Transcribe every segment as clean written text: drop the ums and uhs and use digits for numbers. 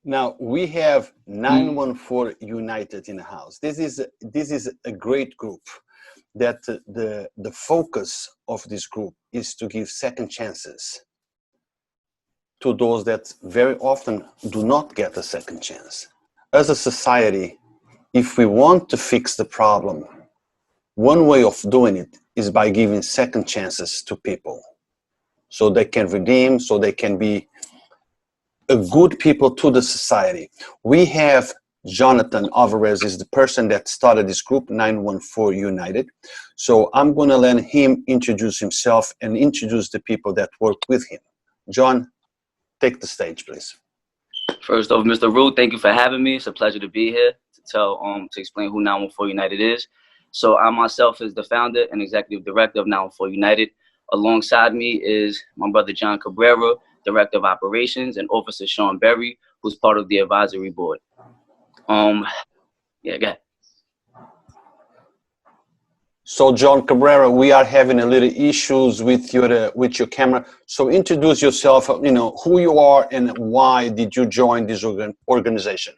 Now we have 914 United in the house. This is a great group that the focus of this group is to give second chances to those that very often do not get a second chance. As a society, if we want to fix the problem, one way of doing it is by giving second chances to people so they can redeem, so they can be a good people to the society. We have Jonathan Alvarez is the person that started this group, 914 United. So I'm going to let him introduce himself and introduce the people that work with him. John, take the stage, please. First off, Mr. Root, thank you for having me. It's a pleasure to be here to explain who 914 United is. So I myself is the founder and executive director of 914 United. Alongside me is my brother John Cabrera, Director of Operations, and Officer Sean Berry, who's part of the advisory board. Yeah, go ahead. So John Cabrera, we are having a little issues with your camera. So introduce yourself, you know, who you are and why did you join this organization?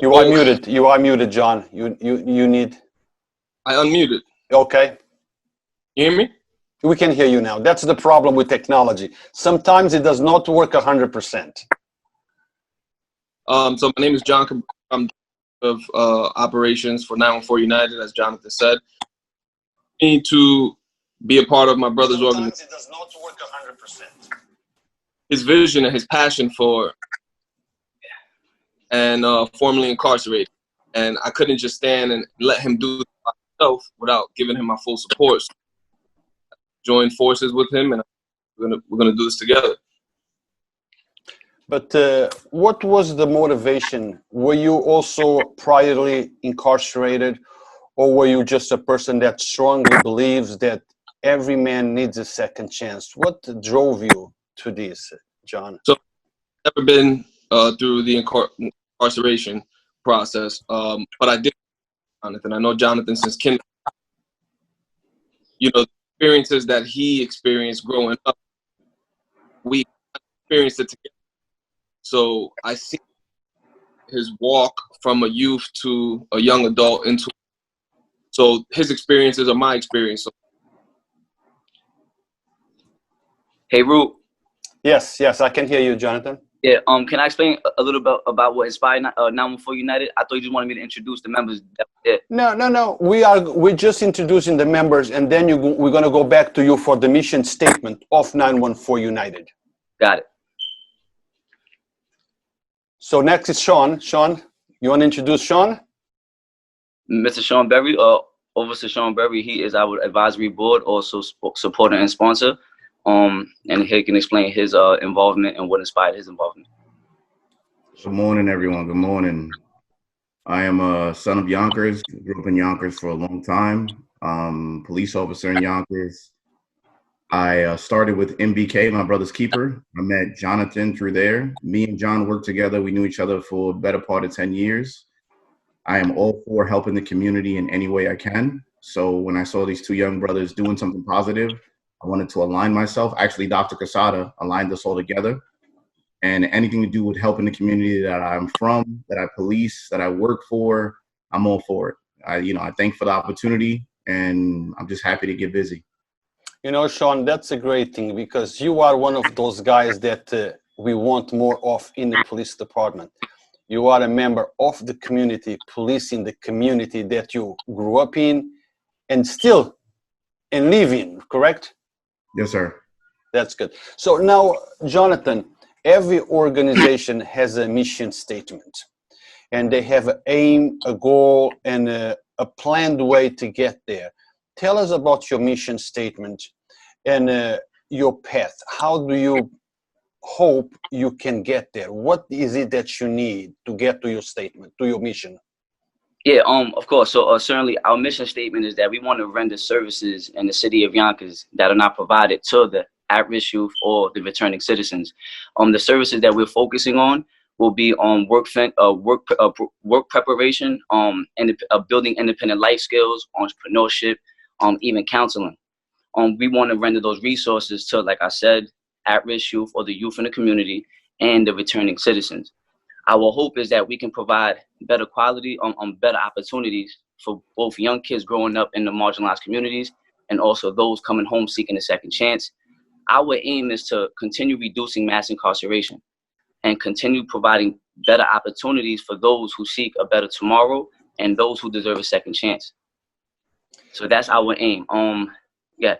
You are muted. You are muted, John. You need. I unmuted. Okay. You hear me? We can hear you now. That's the problem with technology. Sometimes it does not work 100%. So my name is John Cabrera. I'm of operations for 914 United, as Jonathan said. I need to be a part of my brother's organization. Sometimes it does not work 100%. His vision and his passion for and formerly incarcerated. And I couldn't just stand and let him do it by himself without giving him my full support. So I joined forces with him, and we're gonna do this together. But what was the motivation? Were you also priorly incarcerated, or were you just a person that strongly believes that every man needs a second chance? What drove you to this, John? So I've never been through the incarceration process, but I did Jonathan. I know Jonathan since kindergarten. You know, the experiences that he experienced growing up, we experienced it together. So I see his walk from a youth to a young adult into. So his experiences are my experience. So. Hey, Root. Yes, I can hear you, Jonathan. Yeah. Can I explain a little bit about what inspired 914 United? I thought you just wanted me to introduce the members. No. We're just introducing the members, and then we're going to go back to you for the mission statement of 914 United. Got it. So next is Sean. Sean, you want to introduce Sean? Mr. Sean Berry, Officer Sean Berry, he is our advisory board, also supporter and sponsor. And he can explain his involvement and what inspired his involvement. Good morning, everyone. Good morning. I am a son of Yonkers. Grew up in Yonkers for a long time. Police officer in Yonkers. I started with MBK, my brother's keeper. I met Jonathan through there. Me and John worked together. We knew each other for the better part of 10 years. I am all for helping the community in any way I can. So when I saw these two young brothers doing something positive, I wanted to align myself. Actually, Dr. Casada aligned us all together. And anything to do with helping the community that I'm from, that I police, that I work for, I'm all for it. I thank for the opportunity, and I'm just happy to get busy. You know, Sean, that's a great thing, because you are one of those guys that we want more of in the police department. You are a member of the community, policing the community that you grew up in and still live in, correct? Yes, sir. That's good. So now, Jonathan, every organization has a mission statement, and they have an aim, a goal, and a planned way to get there. Tell us about your mission statement and your path. How do you hope you can get there? What is it that you need to get to your statement, to your mission? Yeah, of course. So certainly our mission statement is that we want to render services in the city of Yonkers that are not provided to the at-risk youth or the returning citizens. The services that we're focusing on will be on work preparation, and building independent life skills, entrepreneurship, even counseling. We want to render those resources to, like I said, at-risk youth or the youth in the community and the returning citizens. Our hope is that we can provide better quality, better opportunities for both young kids growing up in the marginalized communities and also those coming home seeking a second chance. Our aim is to continue reducing mass incarceration and continue providing better opportunities for those who seek a better tomorrow and those who deserve a second chance. So that's our aim. Yeah.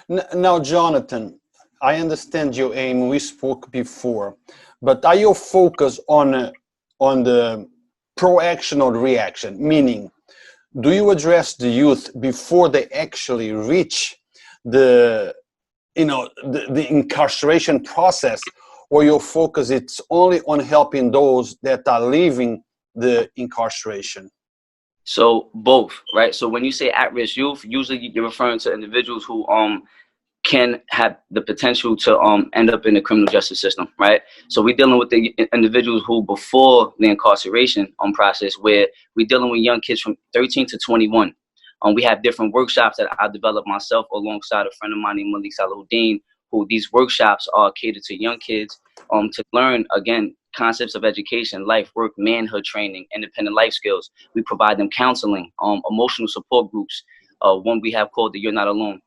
Now, Jonathan, I understand your aim. We spoke before, but are you focused on the proaction or reaction? Meaning, do you address the youth before they actually reach the incarceration process, or your focus it's only on helping those that are leaving the incarceration? So both, right? So when you say at-risk youth, usually you're referring to individuals who can have the potential to end up in the criminal justice system, right? So we're dealing with the individuals who before the incarceration process, where we're dealing with young kids from 13 to 21. We have different workshops that I developed myself alongside a friend of mine named Malik Salahuddin, who these workshops are catered to young kids to learn, again, concepts of education, life, work, manhood training, independent life skills. We provide them counseling, emotional support groups. One we have called the You're Not Alone,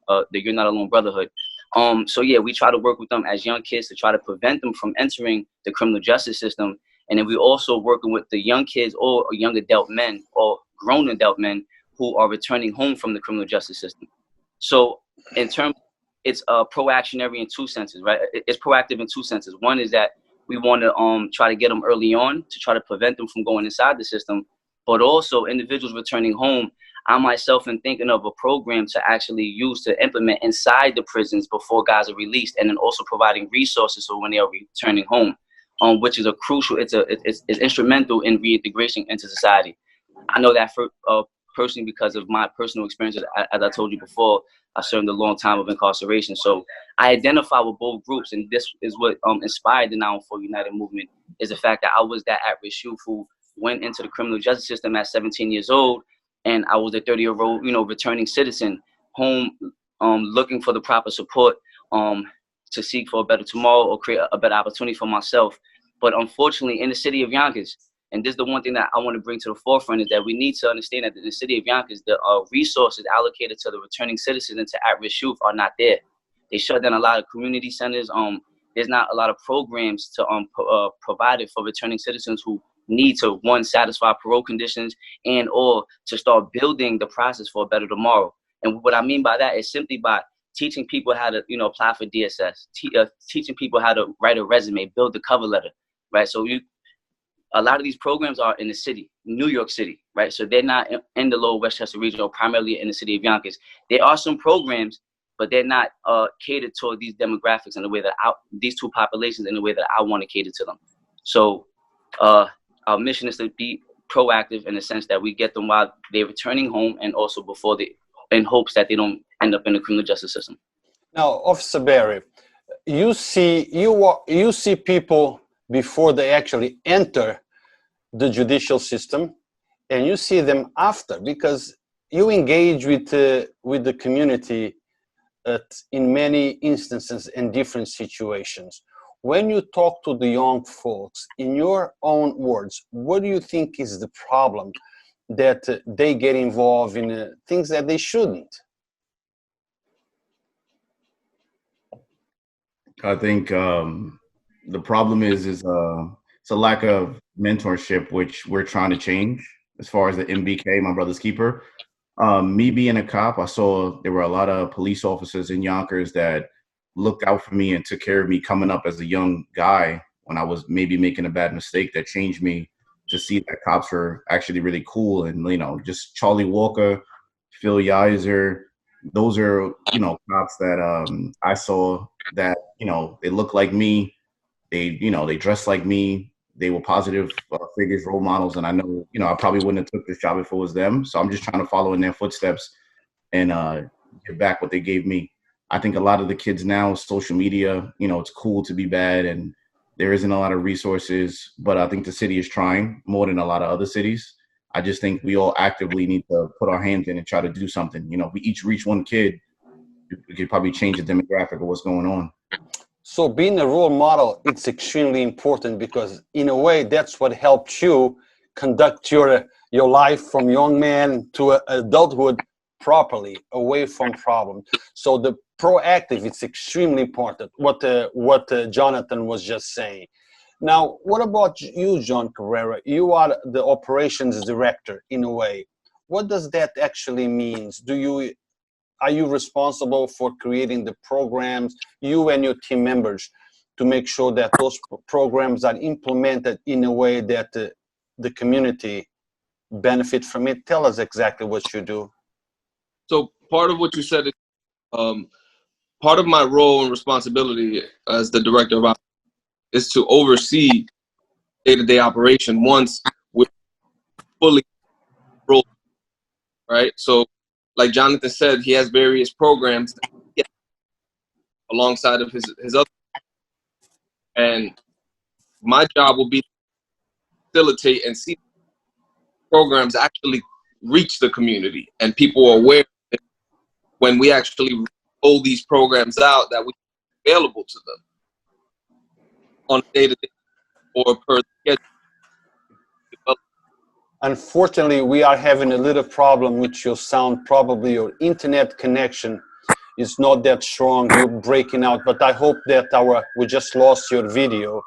Brotherhood. So yeah, we try to work with them as young kids to try to prevent them from entering the criminal justice system. And then we also working with the young kids or young adult men or grown adult men who are returning home from the criminal justice system. So in terms, it's proactionary in two senses, right? It's proactive in two senses. One is that we want to try to get them early on to try to prevent them from going inside the system, but also individuals returning home. I myself am thinking of a program to actually use to implement inside the prisons before guys are released, and then also providing resources so when they are returning home, which is a crucial. It's instrumental in reintegration into society. I know that for personally because of my personal experiences. As I told you before, I served a long time of incarceration, so I identify with both groups, and this is what inspired the 914 United movement. Is the fact that I was that at-risk youth who went into the criminal justice system at 17 years old. And I was a 30-year-old, returning citizen, home, looking for the proper support to seek for a better tomorrow or create a better opportunity for myself. But unfortunately, in the city of Yonkers, and this is the one thing that I want to bring to the forefront, is that we need to understand that in the city of Yonkers, the resources allocated to the returning citizens and to at-risk youth are not there. They shut down a lot of community centers. There's not a lot of programs to provided for returning citizens who need to, one, satisfy parole conditions and or to start building the process for a better tomorrow. And what I mean by that is simply by teaching people how to, apply for DSS, teaching people how to write a resume, build the cover letter, right? So a lot of these programs are in the city, New York City, right? So they're not in the Lower Westchester region or primarily in the city of Yonkers. There are some programs, but they're not catered toward these demographics in the way that these two populations in the way that I want to cater to them. So our mission is to be proactive in the sense that we get them while they're returning home and also before in hopes that they don't end up in the criminal justice system. Now, Officer Barry, you see people before they actually enter the judicial system, and you see them after, because you engage with the community in many instances in different situations. When you talk to the young folks, in your own words, what do you think is the problem that they get involved in things that they shouldn't? I think the problem is it's a lack of mentorship, which we're trying to change. As far as the MBK, my brother's keeper, me being a cop, I saw there were a lot of police officers in Yonkers that looked out for me and took care of me coming up as a young guy when I was maybe making a bad mistake, that changed me to see that cops were actually really cool. And, just Charlie Walker, Phil Yizer, those are, cops that I saw that, they look like me. They, they dress like me. They were positive figures, role models. And I know, I probably wouldn't have took this job if it was them. So I'm just trying to follow in their footsteps and give back what they gave me. I think a lot of the kids now, social media, it's cool to be bad and there isn't a lot of resources, but I think the city is trying more than a lot of other cities. I just think we all actively need to put our hands in and try to do something. If we each reach one kid, we could probably change the demographic of what's going on. So being a role model, it's extremely important because in a way, that's what helped you conduct your life from young man to adulthood properly, away from problems. So the proactive, it's extremely important, what Jonathan was just saying. Now, what about you, John Cabrera? You are the operations director in a way. What does that actually mean? Are you responsible for creating the programs, you and your team members, to make sure that those programs are implemented in a way that the community benefit from it? Tell us exactly what you do. So part of what you said is part of my role and responsibility as the director of operations is to oversee day-to-day operation once we're fully rolled, right? So like Jonathan said, he has various programs that he gets alongside of his other, and my job will be to facilitate and see programs actually reach the community and people are aware when we actually roll these programs out that we are available to them on a day-to-day or per schedule. Unfortunately, we are having a little problem with your sound. Probably your internet connection is not that strong. You're breaking out, but I hope that we just lost your video.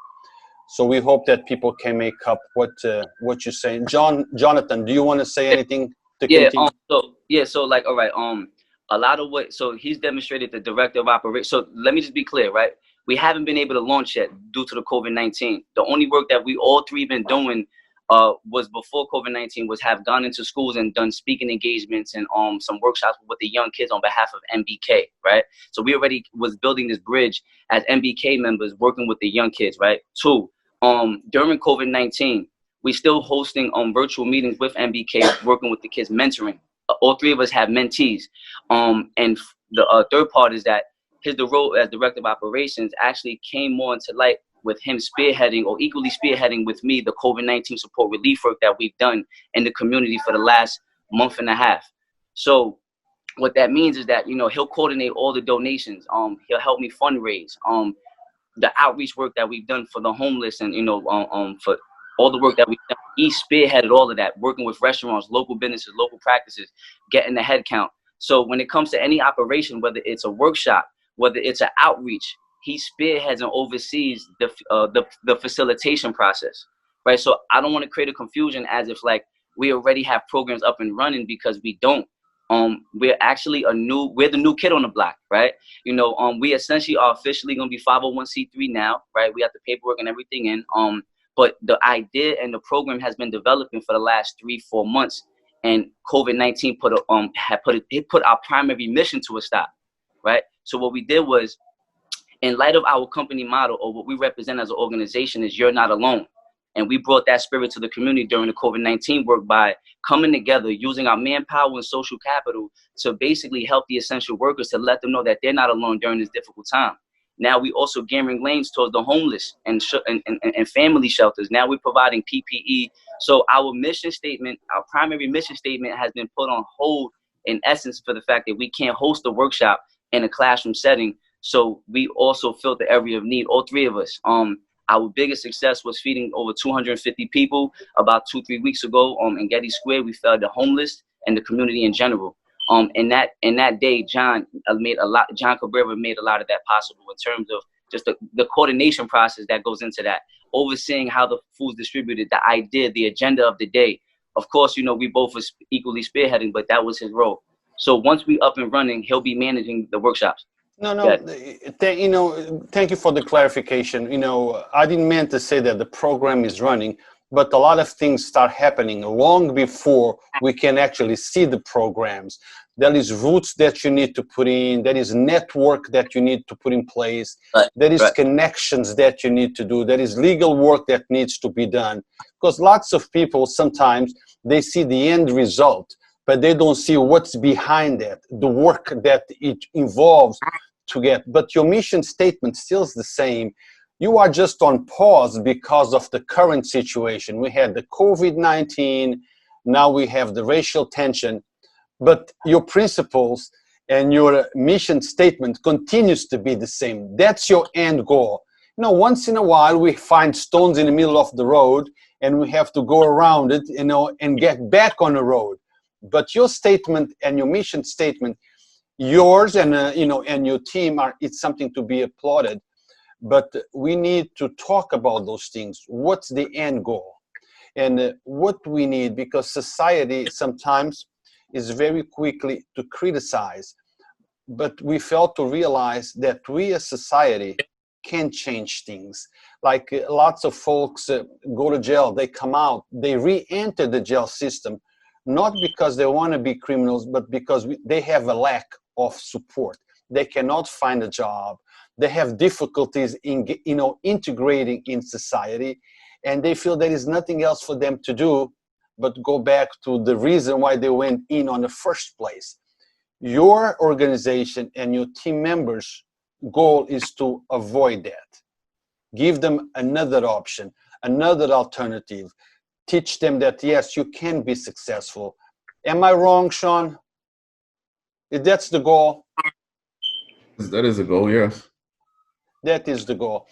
So we hope that people can make up what you're saying. Jonathan, do you want to say anything to continue? So like, all right, a lot of what, so he's demonstrated the director of operations. So let me just be clear, right? We haven't been able to launch yet due to the COVID-19. The only work that we all three been doing was before COVID-19 was have gone into schools and done speaking engagements and some workshops with the young kids on behalf of MBK, right? So we already was building this bridge as MBK members working with the young kids, right? Two, during COVID-19, we still hosting virtual meetings with MBK, working with the kids, mentoring. All three of us have mentees. And the third part is that the role as director of operations actually came more into light with him spearheading or equally spearheading with me the COVID-19 support relief work that we've done in the community for the last month and a half. So what that means is that, you know, he'll coordinate all the donations. He'll help me fundraise. The outreach work that we've done for the homeless and, you know, for all the work that we've done. He spearheaded all of that, working with restaurants, local businesses, local practices, getting the head count. So when it comes to any operation, whether it's a workshop, whether it's an outreach, he spearheads and oversees the facilitation process, right? So I don't want to create a confusion as if like we already have programs up and running, because we don't. We're actually we're the new kid on the block, right? You know, we essentially are officially going to be 501c3 now, right? We have the paperwork and everything in. But the idea and the program has been developing for the last 3-4 months, and COVID-19 put our primary mission to a stop, right? So what we did was, in light of our company model, or what we represent as an organization, is you're not alone. And we brought that spirit to the community during the COVID-19 work by coming together, using our manpower and social capital to basically help the essential workers, to let them know that they're not alone during this difficult time. Now we also gearing lanes towards the homeless and family shelters. Now we're providing PPE. So our mission statement, our primary mission statement, has been put on hold, in essence, for the fact that we can't host a workshop in a classroom setting. So we also filled the area of need, all three of us. Our biggest success was feeding over 250 people about 2-3 weeks ago in Getty Square. We fed the homeless and the community in general. In that day, John Cabrera made a lot of that possible, in terms of just the coordination process that goes into that, overseeing how the food's distributed, the idea, the agenda of the day. Of course, you know, we both were equally spearheading, but that was his role. So once we up and running, he'll be managing the workshops. No, you know, thank you for the clarification. You know, I didn't mean to say that the program is running, but a lot of things start happening long before we can actually see the programs. There is routes that you need to put in. There is network that you need to put in place. There is connections that you need to do. There is legal work that needs to be done. Because lots of people, sometimes they see the end result, but they don't see what's behind that, the work that it involves to get. But your mission statement still is the same. You are just on pause because of the current situation. We had the COVID-19, now we have the racial tension, but your principles and your mission statement continues to be the same. That's your end goal. You know, once in a while we find stones in the middle of the road and we have to go around it, you know, and get back on the road. But your statement and your mission statement, yours and you know, and your team, it's something to be applauded. But we need to talk about those things. What's the end goal? And what we need, because society sometimes is very quickly to criticize, but we fail to realize that we as society can change things. Like lots of folks go to jail, they come out, they re-enter the jail system, not because they want to be criminals, but because they have a lack of support. They cannot find a job. They have difficulties in, you know, integrating in society, and they feel there is nothing else for them to do but go back to the reason why they went in on the first place. Your organization and your team members' goal is to avoid that. Give them another option, another alternative. Teach them that, yes, you can be successful. Am I wrong, Sean? If that's the goal? That is a goal, yes. That is the goal.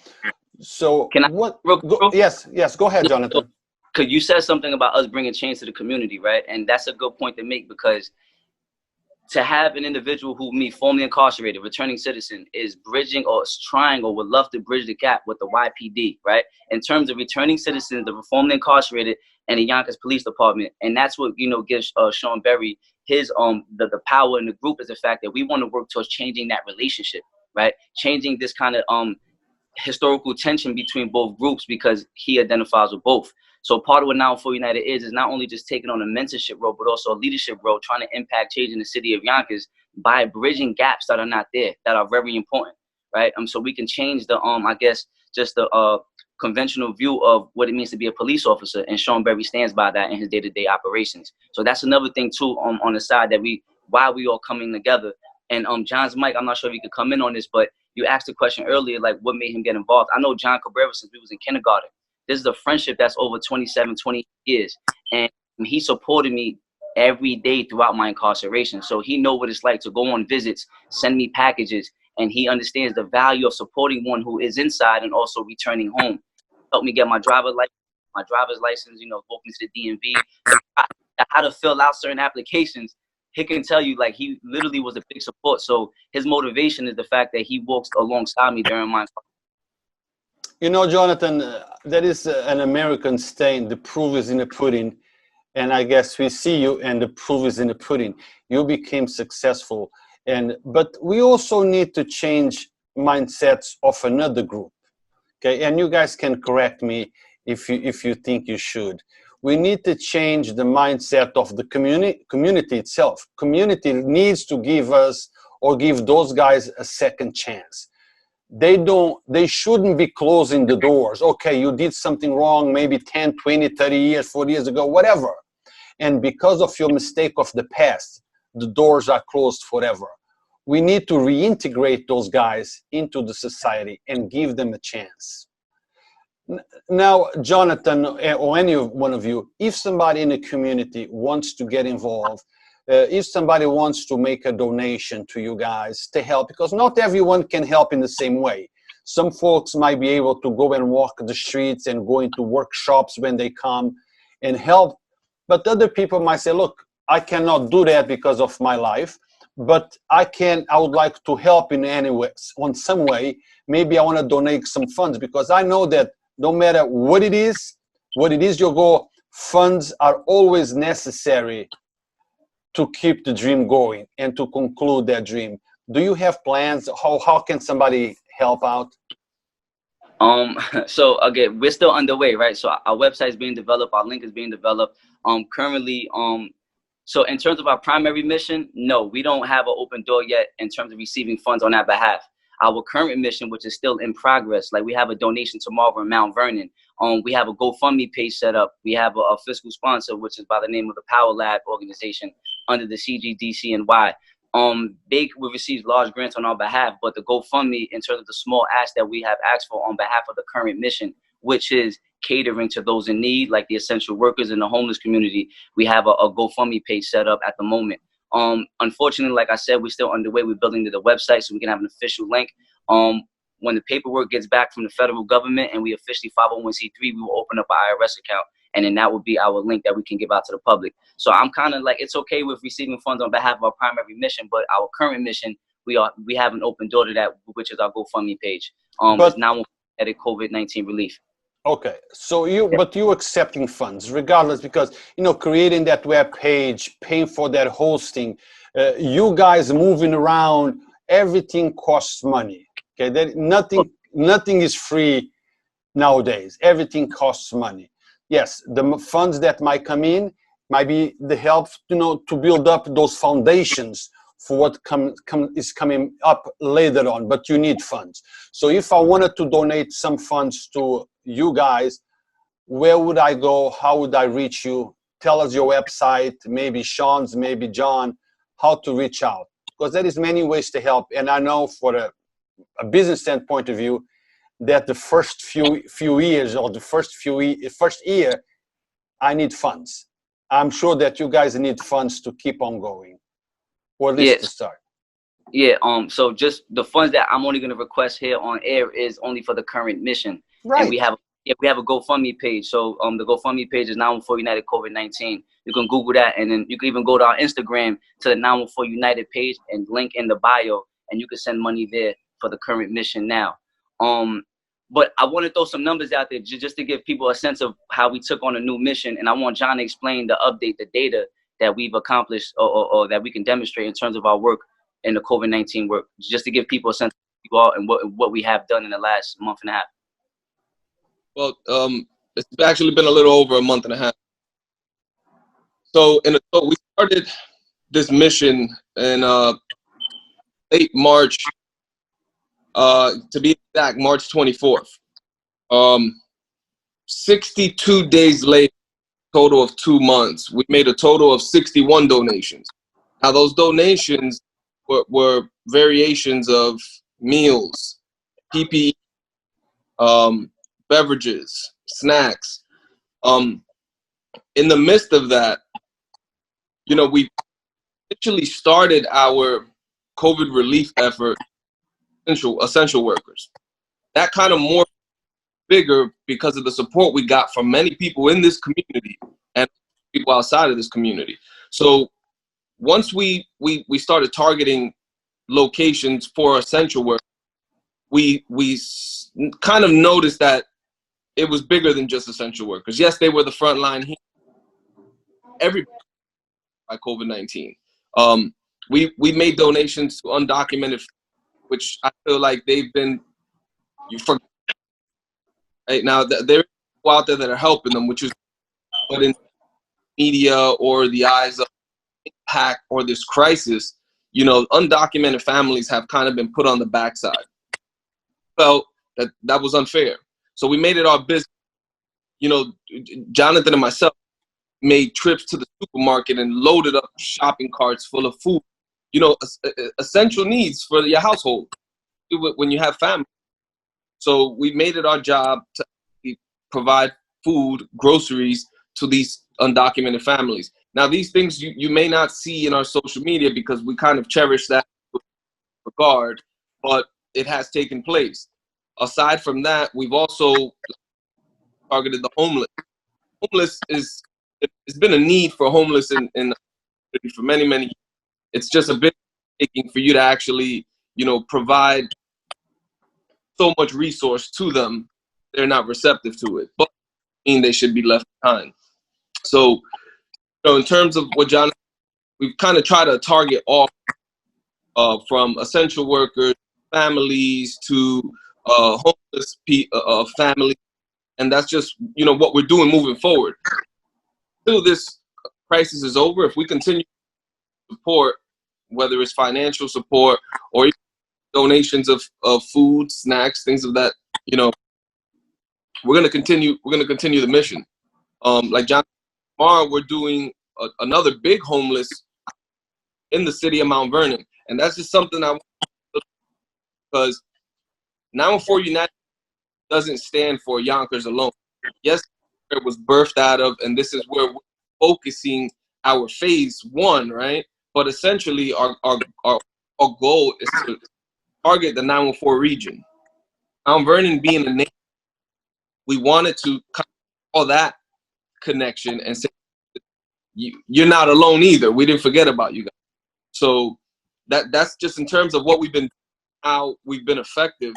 So Can I, what? real- Yes, go ahead, Jonathan. Because you said something about us bringing change to the community, right? And that's a good point to make, because to have an individual who me formerly incarcerated, returning citizen, is bridging or is trying or would love to bridge the gap with the YPD, right? In terms of returning citizens, the formerly incarcerated, and the Yonkers Police Department. And that's what, you know, gives Sean Berry his the power in the group, is the fact that we want to work towards changing that relationship, right? Changing this kind of historical tension between both groups, because he identifies with both. So part of what 914 United is not only just taking on a mentorship role, but also a leadership role, trying to impact change in the city of Yonkers by bridging gaps that are not there, that are very important, right? So we can change the, I guess, just the conventional view of what it means to be a police officer, and Sean Berry stands by that in his day-to-day operations. So that's another thing too, on the side, that why we all coming together. And John's mic, I'm not sure if he could come in on this, but you asked the question earlier, like what made him get involved. I know John Cabrera since we was in kindergarten. This is a friendship that's over 20 years. And he supported me every day throughout my incarceration. So he know what it's like to go on visits, send me packages, and he understands the value of supporting one who is inside and also returning home. Helped me get my driver's license, you know, walking to the DMV, how to fill out certain applications. He can tell you, like, he literally was a big support. So his motivation is the fact that he walks alongside me during my. You know, Jonathan, that is an American saying, the proof is in the pudding. And I guess we see you and the proof is in the pudding. You became successful. But we also need to change mindsets of another group. Okay, and you guys can correct me if you think you should. We need to change the mindset of the community itself. Community needs to give us, or give those guys, a second chance. They shouldn't be closing the doors. Okay, you did something wrong maybe 10, 20, 30 years, 40 years ago, whatever. And because of your mistake of the past, the doors are closed forever. We need to reintegrate those guys into the society and give them a chance. Now, Jonathan, or any one of you, if somebody in the community wants to get involved, if somebody wants to make a donation to you guys to help, because not everyone can help in the same way. Some folks might be able to go and walk the streets and go into workshops when they come and help. But other people might say, look, I cannot do that because of my life, but I would like to help in any way, on some way. Maybe I want to donate some funds, because I know that no matter what it is your goal, funds are always necessary to keep the dream going and to conclude that dream. Do you have plans? How can somebody help out? So again, we're still underway, right? So our website is being developed, our link is being developed. Currently, so in terms of our primary mission, no, we don't have an open door yet in terms of receiving funds on that behalf. Our current mission, which is still in progress, like we have a donation tomorrow in Mount Vernon. We have a GoFundMe page set up. We have a fiscal sponsor, which is by the name of the Power Lab organization under the CGDCNY. They will receive large grants on our behalf, but the GoFundMe, in terms of the small ask that we have asked for on behalf of the current mission, which is catering to those in need, like the essential workers in the homeless community, we have a GoFundMe page set up at the moment. Unfortunately, like I said, we're still underway. We're building the website so we can have an official link. When the paperwork gets back from the federal government and we officially 501c3, we will open up an IRS account, and then that will be our link that we can give out to the public. So I'm kind of like, it's okay with receiving funds on behalf of our primary mission, but our current mission, we have an open door to that, which is our GoFundMe page. It's now at COVID-19 relief. Okay, so you accepting funds regardless, because creating that web page, paying for that hosting, you guys moving around, everything costs money. Okay, nothing is free nowadays. Everything costs money. Yes, the funds that might come in might be the help, to build up those foundations for what is coming up later on, but you need funds. So if I wanted to donate some funds to you guys, where would I go? How would I reach you? Tell us your website, maybe Sean's, maybe John, how to reach out. Because there is many ways to help. And I know for a business standpoint of view, that the first few years or the first year, I need funds. I'm sure that you guys need funds to keep on going, or at least to start. Yeah. So just the funds that I'm only going to request here on air is only for the current mission. Right. And we have a GoFundMe page. So the GoFundMe page is 914 United COVID-19. You can Google that, and then you can even go to our Instagram to the 914 United page and link in the bio, and you can send money there for the current mission now. But I want to throw some numbers out there just to give people a sense of how we took on a new mission. And I want John to explain the data that we've accomplished or that we can demonstrate in terms of our work in the COVID-19 work, just to give people a sense of and what we have done in the last month and a half. Well, it's actually been a little over a month and a half. So we started this mission in late March, to be exact, March 24th. 62 days later, total of 2 months, we made a total of 61 donations. Now, those donations were variations of meals, PPE, beverages, snacks. In the midst of that, we initially started our COVID relief effort, essential workers. That kind of more bigger because of the support we got from many people in this community and people outside of this community. So once we started targeting locations for essential work, we kind of noticed that it was bigger than just essential workers. Yes, they were the front line here. Everybody by COVID-19. We made donations to undocumented, which I feel like they've been, you forget. Right now, there are people out there that are helping them, which is, but in media or the eyes of impact or this crisis, undocumented families have kind of been put on the backside. Felt that was unfair. So we made it our business. Jonathan and myself made trips to the supermarket and loaded up shopping carts full of food, essential needs for your household when you have family. So we made it our job to provide food, groceries to these undocumented families. Now, these things you may not see in our social media because we kind of cherish that regard, but it has taken place. Aside from that, we've also targeted the homeless. It's been a need for homeless in for many, many years. It's just a bit taking for you to actually, provide so much resource to them. They're not receptive to it, but they should be left behind. So, in terms of what John, we've kind of tried to target all from essential workers, families to homeless families, and that's just what we're doing moving forward. Until this crisis is over, if we continue to support, whether it's financial support or even donations of food, snacks, things of that, we're gonna continue the mission. Like John, tomorrow we're doing another big homeless in the city of Mount Vernon, and that's just something I want to, because 914 United doesn't stand for Yonkers alone. Yes, it was birthed out of, and this is where we're focusing our phase 1, right? but essentially our goal is to target the 914 region. Mount Vernon being a name, we wanted to call that connection and say, you're not alone either. We didn't forget about you guys. So that's just in terms of what we've been, how we've been effective.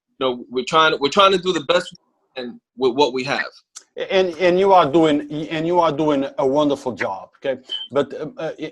You know, we're trying to do the best we can with what we have. And you are doing a wonderful job, okay? But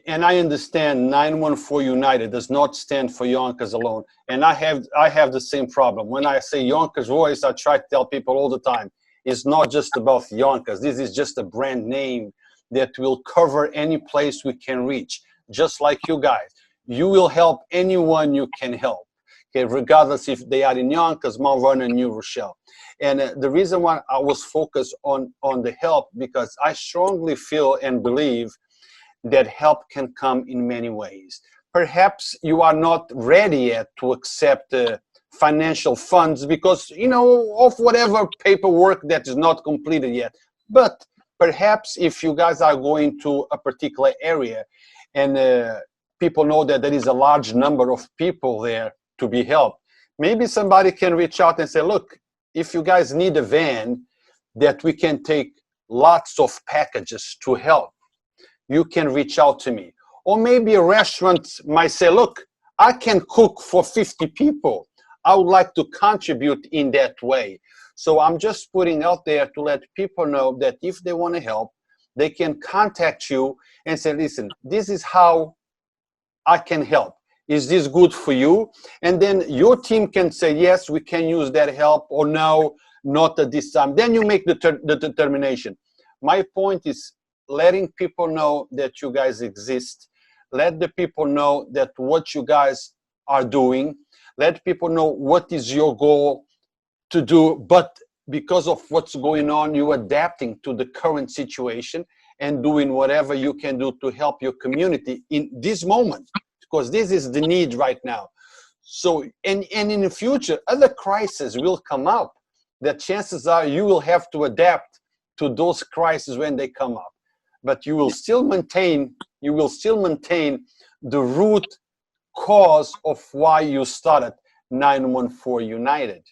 and I understand 914 United does not stand for Yonkers alone, and I have the same problem. When I say Yonkers Voice, I try to tell people all the time, it's not just about Yonkers. This is just a brand name that will cover any place we can reach, just like you guys. You will help anyone you can help, okay, regardless if they are in Yonkers, Mount Vernon, New Rochelle. And the reason why I was focused on the help, because I strongly feel and believe that help can come in many ways. Perhaps you are not ready yet to accept financial funds because, you know, of whatever paperwork that is not completed yet. But perhaps if you guys are going to a particular area and people know that there is a large number of people there to be helped, maybe somebody can reach out and say, look, if you guys need a van that we can take lots of packages to help, you can reach out to me. Or maybe a restaurant might say, look, I can cook for 50 people. I would like to contribute in that way. So I'm just putting out there to let people know that if they want to help, they can contact you and say, listen, this is how I can help. Is this good for you? And then your team can say, yes, we can use that help, or no, not at this time. Then you make the determination. My point is letting people know that you guys exist. Let the people know that what you guys are doing. Let people know what is your goal to do. But because of what's going on, you're adapting to the current situation and doing whatever you can do to help your community in this moment. Because this is the need right now. So, and in the future, other crises will come up that chances are you will have to adapt to those crises when they come up. But you will still maintain the root cause of why you started 914 United.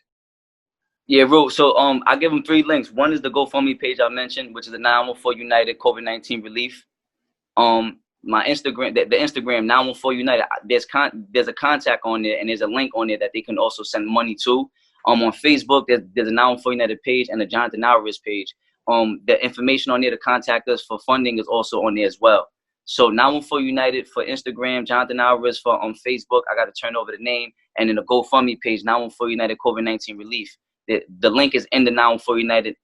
Yeah, Ru. So I give them 3 links. One is the GoFundMe page I mentioned, which is the 914 United COVID-19 relief. My Instagram, the Instagram 914 United, there's a contact on there, and there's a link on there that they can also send money to. On Facebook, there's a 914 United page and a Jonathan Alvarez page. The information on there to contact us for funding is also on there as well. So 914 United for Instagram, Jonathan Alvarez for Facebook. I got to turn over the name, and then the GoFundMe page 914 United COVID-19 relief. The link is in the 914 United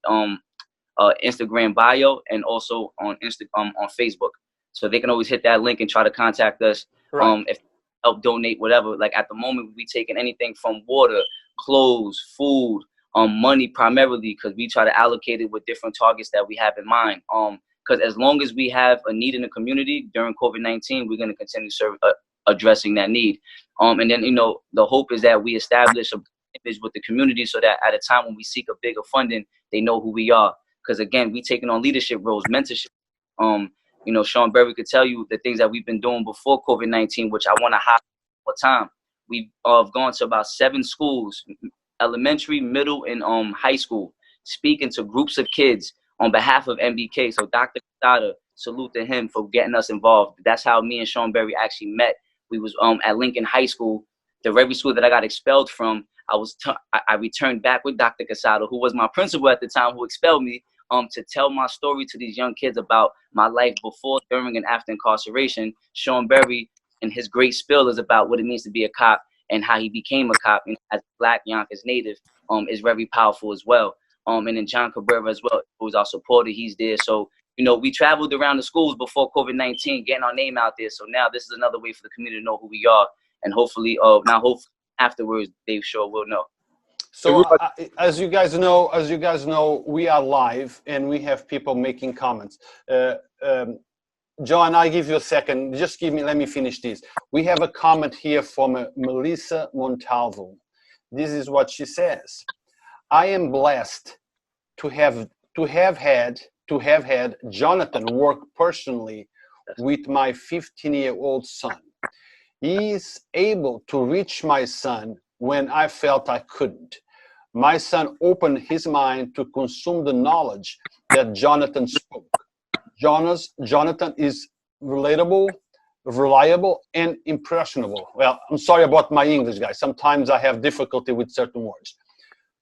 Instagram bio and also on on Facebook. So they can always hit that link and try to contact us. Right. If help donate, whatever. Like at the moment, we taking anything from water, clothes, food, money primarily, because we try to allocate it with different targets that we have in mind. Because as long as we have a need in the community during COVID-19, we're going to continue addressing that need. And then, you know, the hope is that we establish a image with the community so that at a time when we seek a bigger funding, they know who we are. Because again, we taking on leadership roles, mentorship. You know, Sean Berry could tell you the things that we've been doing before COVID-19, which I want to highlight all the time. We've gone to about 7 schools, elementary, middle, and high school, speaking to groups of kids on behalf of MBK. So Dr. Casada, salute to him for getting us involved. That's how me and Sean Berry actually met. We was at Lincoln High School, the very school that I got expelled from. I returned back with Dr. Casada, who was my principal at the time, who expelled me, to tell my story to these young kids about my life before, during, and after incarceration. Sean Berry and his great spill is about what it means to be a cop and how he became a cop, and as a Black Yonkers native, is very powerful as well. And then John Cabrera as well, who's our supporter, he's there. So, you know, we traveled around the schools before COVID-19, getting our name out there. So now this is another way for the community to know who we are, and hopefully, afterwards, they sure will know. So as you guys know, we are live and we have people making comments. John, I'll give you a second. Let me finish this. We have a comment here from Melissa Montalvo. This is what she says. I am blessed to have had Jonathan work personally with my 15-year-old son. He is able to reach my son when I felt I couldn't. My son opened his mind to consume the knowledge that Jonathan spoke. Jonathan is relatable, reliable, and impressionable. Well, I'm sorry about my English, guys. Sometimes I have difficulty with certain words.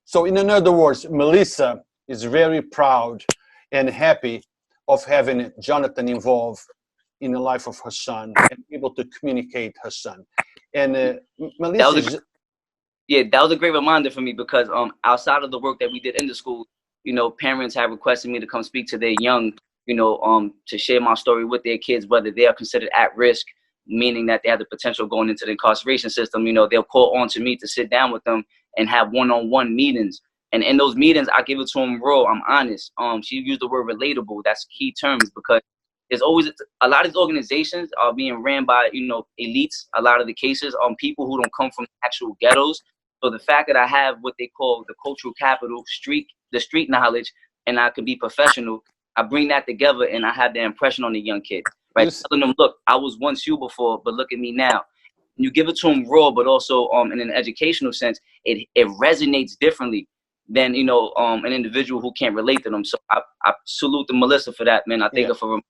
So in other words, Melissa is very proud and happy of having Jonathan involved in the life of her son and able to communicate her son. And Melissa, that was a great reminder for me, because outside of the work that we did in the school, parents have requested me to come speak to their young, to share my story with their kids, whether they are considered at risk, meaning that they have the potential going into the incarceration system. They'll call on to me to sit down with them and have one-on-one meetings. And in those meetings, I give it to them raw. I'm honest. She used the word relatable. That's key terms, because there's always a lot of these organizations are being ran by, elites. A lot of the cases on people who don't come from actual ghettos. So the fact that I have what they call the cultural capital, the street knowledge, and I can be professional, I bring that together and I have the impression on the young kid, right? Telling them, look, I was once you before, but look at me now. You give it to them raw, but also in an educational sense, it resonates differently than, an individual who can't relate to them. So I salute the Melissa for that, man. I thank her for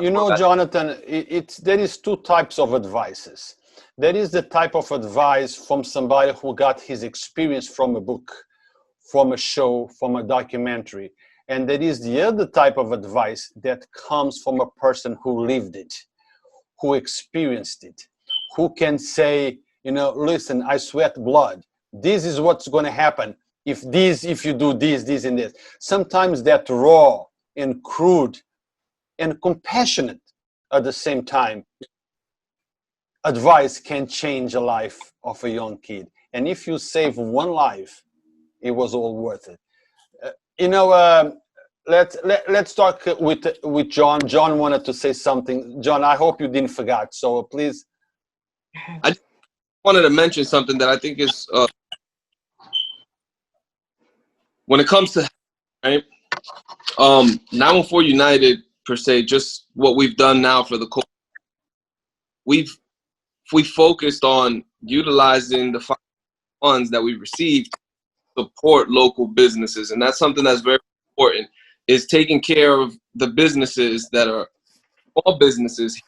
Jonathan, there is two types of advices. There is the type of advice from somebody who got his experience from a book, from a show, from a documentary. And there is the other type of advice that comes from a person who lived it, who experienced it, who can say, listen, I sweat blood. This is what's going to happen if you do this, and this. Sometimes that raw and crude and compassionate at the same time advice can change a life of a young kid. And if you save one life, it was all worth it. Let's talk with John. John wanted to say something. John, I hope you didn't forget. So please. I wanted to mention something that I think is when it comes to, right, 914 United per se, just what we've done now for the court. We focused on utilizing the funds that we received to support local businesses, and that's something that's very important, is taking care of the businesses that are all businesses in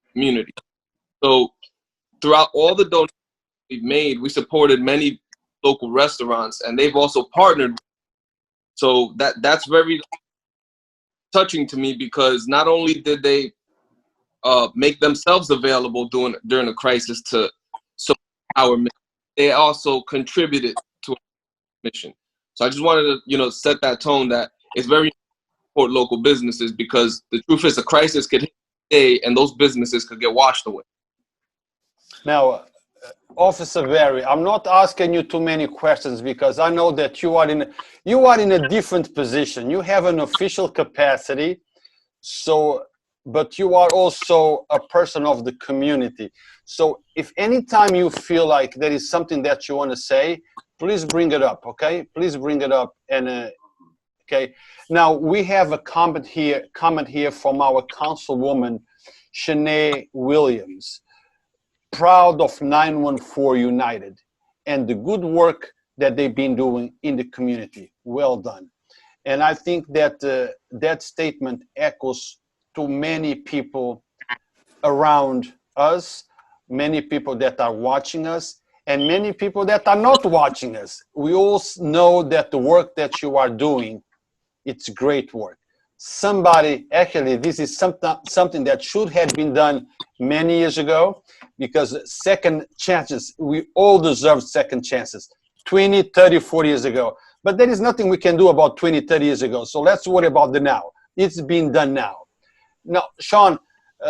the community. So throughout all the donations we've made, we supported many local restaurants, and they've also partnered. So that's very touching to me, because not only did they make themselves available during the crisis to support our mission, they also contributed to our mission. So I just wanted to, set that tone that it's very important to support local businesses, because the truth is a crisis could hit today and those businesses could get washed away. Now, Officer Barry, I'm not asking you too many questions, because I know that you are in a different position. You have an official capacity, but you are also a person of the community. So if anytime you feel like there is something that you want to say, please bring it up, okay? Please bring it up. And okay. Now we have a comment here from our councilwoman, Shanae Williams. Proud of 914 United and the good work that they've been doing in the community. Well done. And I think that that statement echoes to many people around us, many people that are watching us, and many people that are not watching us. We all know that the work that you are doing, it's great work. Actually, this is something that should have been done many years ago, because second chances, we all deserve second chances, 20, 30, 40 years ago. But there is nothing we can do about 20, 30 years ago. So let's worry about the now. It's being done now. Now, Sean,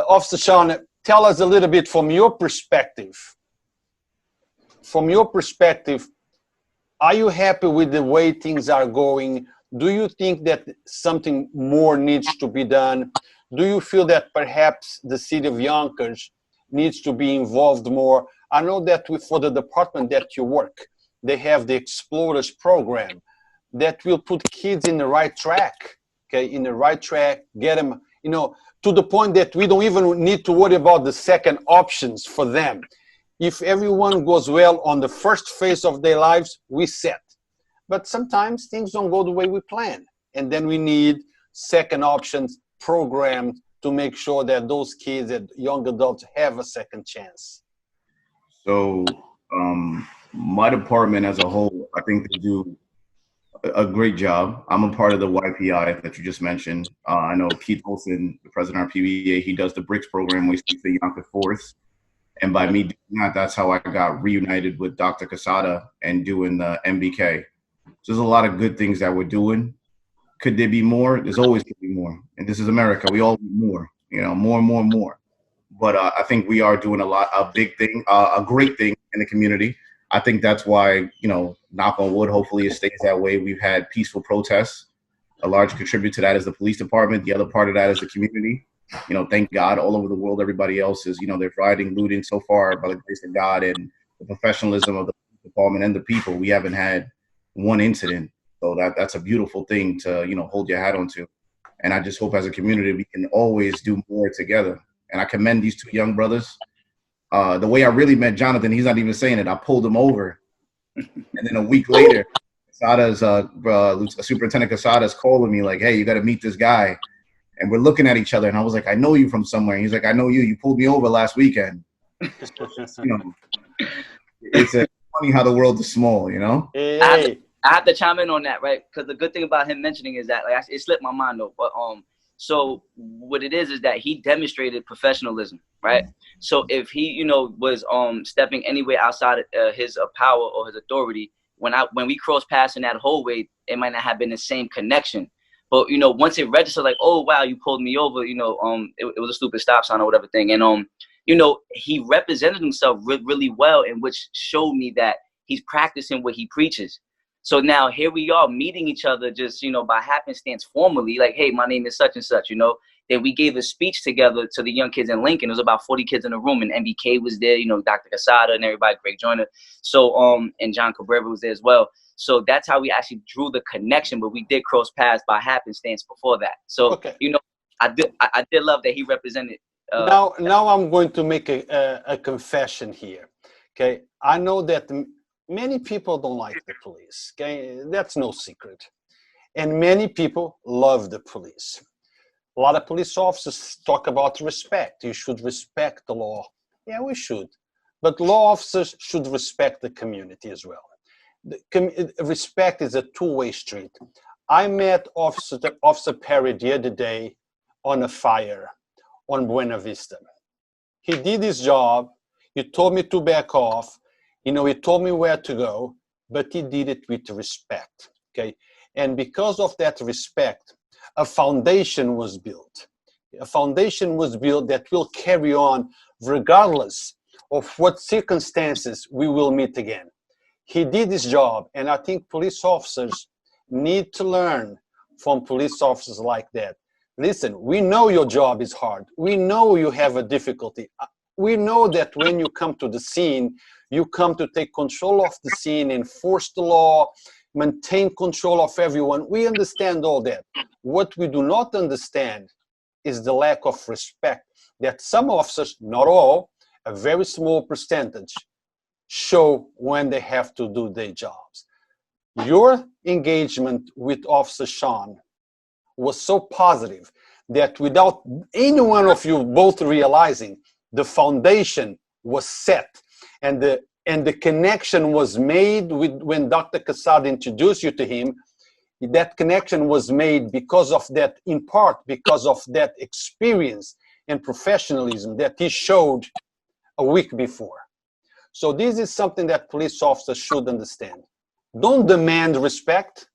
Officer Sean, tell us a little bit from your perspective. From your perspective, are you happy with the way things are going? Do you think that something more needs to be done? Do you feel that perhaps the city of Yonkers needs to be involved more? I know that for the department that you work, they have the Explorers program that will put kids in the right track, okay, in the right track, get them you know, to the point that we don't even need to worry about the second options for them. If everyone goes well on the first phase of their lives, we set. But sometimes things don't go the way we plan. And then we need second options programmed to make sure that those kids and young adults have a second chance. So my department as a whole, I think they do a great job. I'm a part of the YPI that you just mentioned. I know Keith Olson, the president of PBA, he does the BRICS program, which is the Yonkers Force. And by me doing that, that's how I got reunited with Dr. Casada and doing the MBK. So there's a lot of good things that we're doing. Could there be more? There's always going to be more. And this is America. We all need more, you know, more and more and more. But I think we are doing a big thing, a great thing in the community. I think that's why, you know, knock on wood, hopefully it stays that way. We've had peaceful protests. A large contributor to that is the police department. The other part of that is the community. You know, thank God all over the world, everybody else is, you know, they're rioting, looting so far by the grace of God and the professionalism of the police department and the people. We haven't had one incident. So that's a beautiful thing to, you know, hold your hat onto. And I just hope as a community, we can always do more together. And I commend these two young brothers. The way I really met Jonathan, he's not even saying it. I pulled him over. And then a week later, Superintendent Casada's calling me like, hey, you got to meet this guy. And we're looking at each other. And I was like, I know you from somewhere. And he's like, I know you. You pulled me over last weekend. You know, it's funny how the world is small, you know? I have to chime in on that, right? Because the good thing about him mentioning is that, like, it slipped my mind though. But so what it is that he demonstrated professionalism, right? So if he, you know, was stepping anywhere outside of his power or his authority, when we crossed paths in that hallway, it might not have been the same connection. But, you know, once it registered, like, oh, wow, you pulled me over, you know, it was a stupid stop sign or whatever thing. And, you know, he represented himself really well, and which showed me that he's practicing what he preaches. So now here we are meeting each other just, you know, by happenstance formally, like, hey, my name is such and such, you know. Then we gave a speech together to the young kids in Lincoln. There was about 40 kids in the room, and MBK was there, you know, Dr. Casada and everybody, Greg Joyner. So, and John Cabrera was there as well. So that's how we actually drew the connection, but we did cross paths by happenstance before that. So, okay. You know, I did love that he represented. Now I'm going to make a confession here. Okay. I know that many people don't like the police. Okay. That's no secret. And many people love the police. A lot of police officers talk about respect. You should respect the law. Yeah, we should. But law officers should respect the community as well. Respect is a two-way street. I met Officer Perry the other day on a fire on Buena Vista. He did his job. He told me to back off. You know, he told me where to go, but he did it with respect. Okay. And because of that respect, a foundation was built. A foundation was built that will carry on regardless of what circumstances we will meet again. He did his job, and I think police officers need to learn from police officers like that. Listen, we know your job is hard. We know you have a difficulty. We know that when you come to the scene, you come to take control of the scene, enforce the law, maintain control of everyone. We understand all that. What we do not understand is the lack of respect that some officers, not all, a very small percentage, show when they have to do their jobs. Your engagement with Officer Sean was so positive that without any one of you both realizing, the foundation was set, and the connection was made when Dr. Casada introduced you to him. That connection was made because of that, in part because of that experience and professionalism that he showed a week before. So this is something that police officers should understand. Don't demand respect.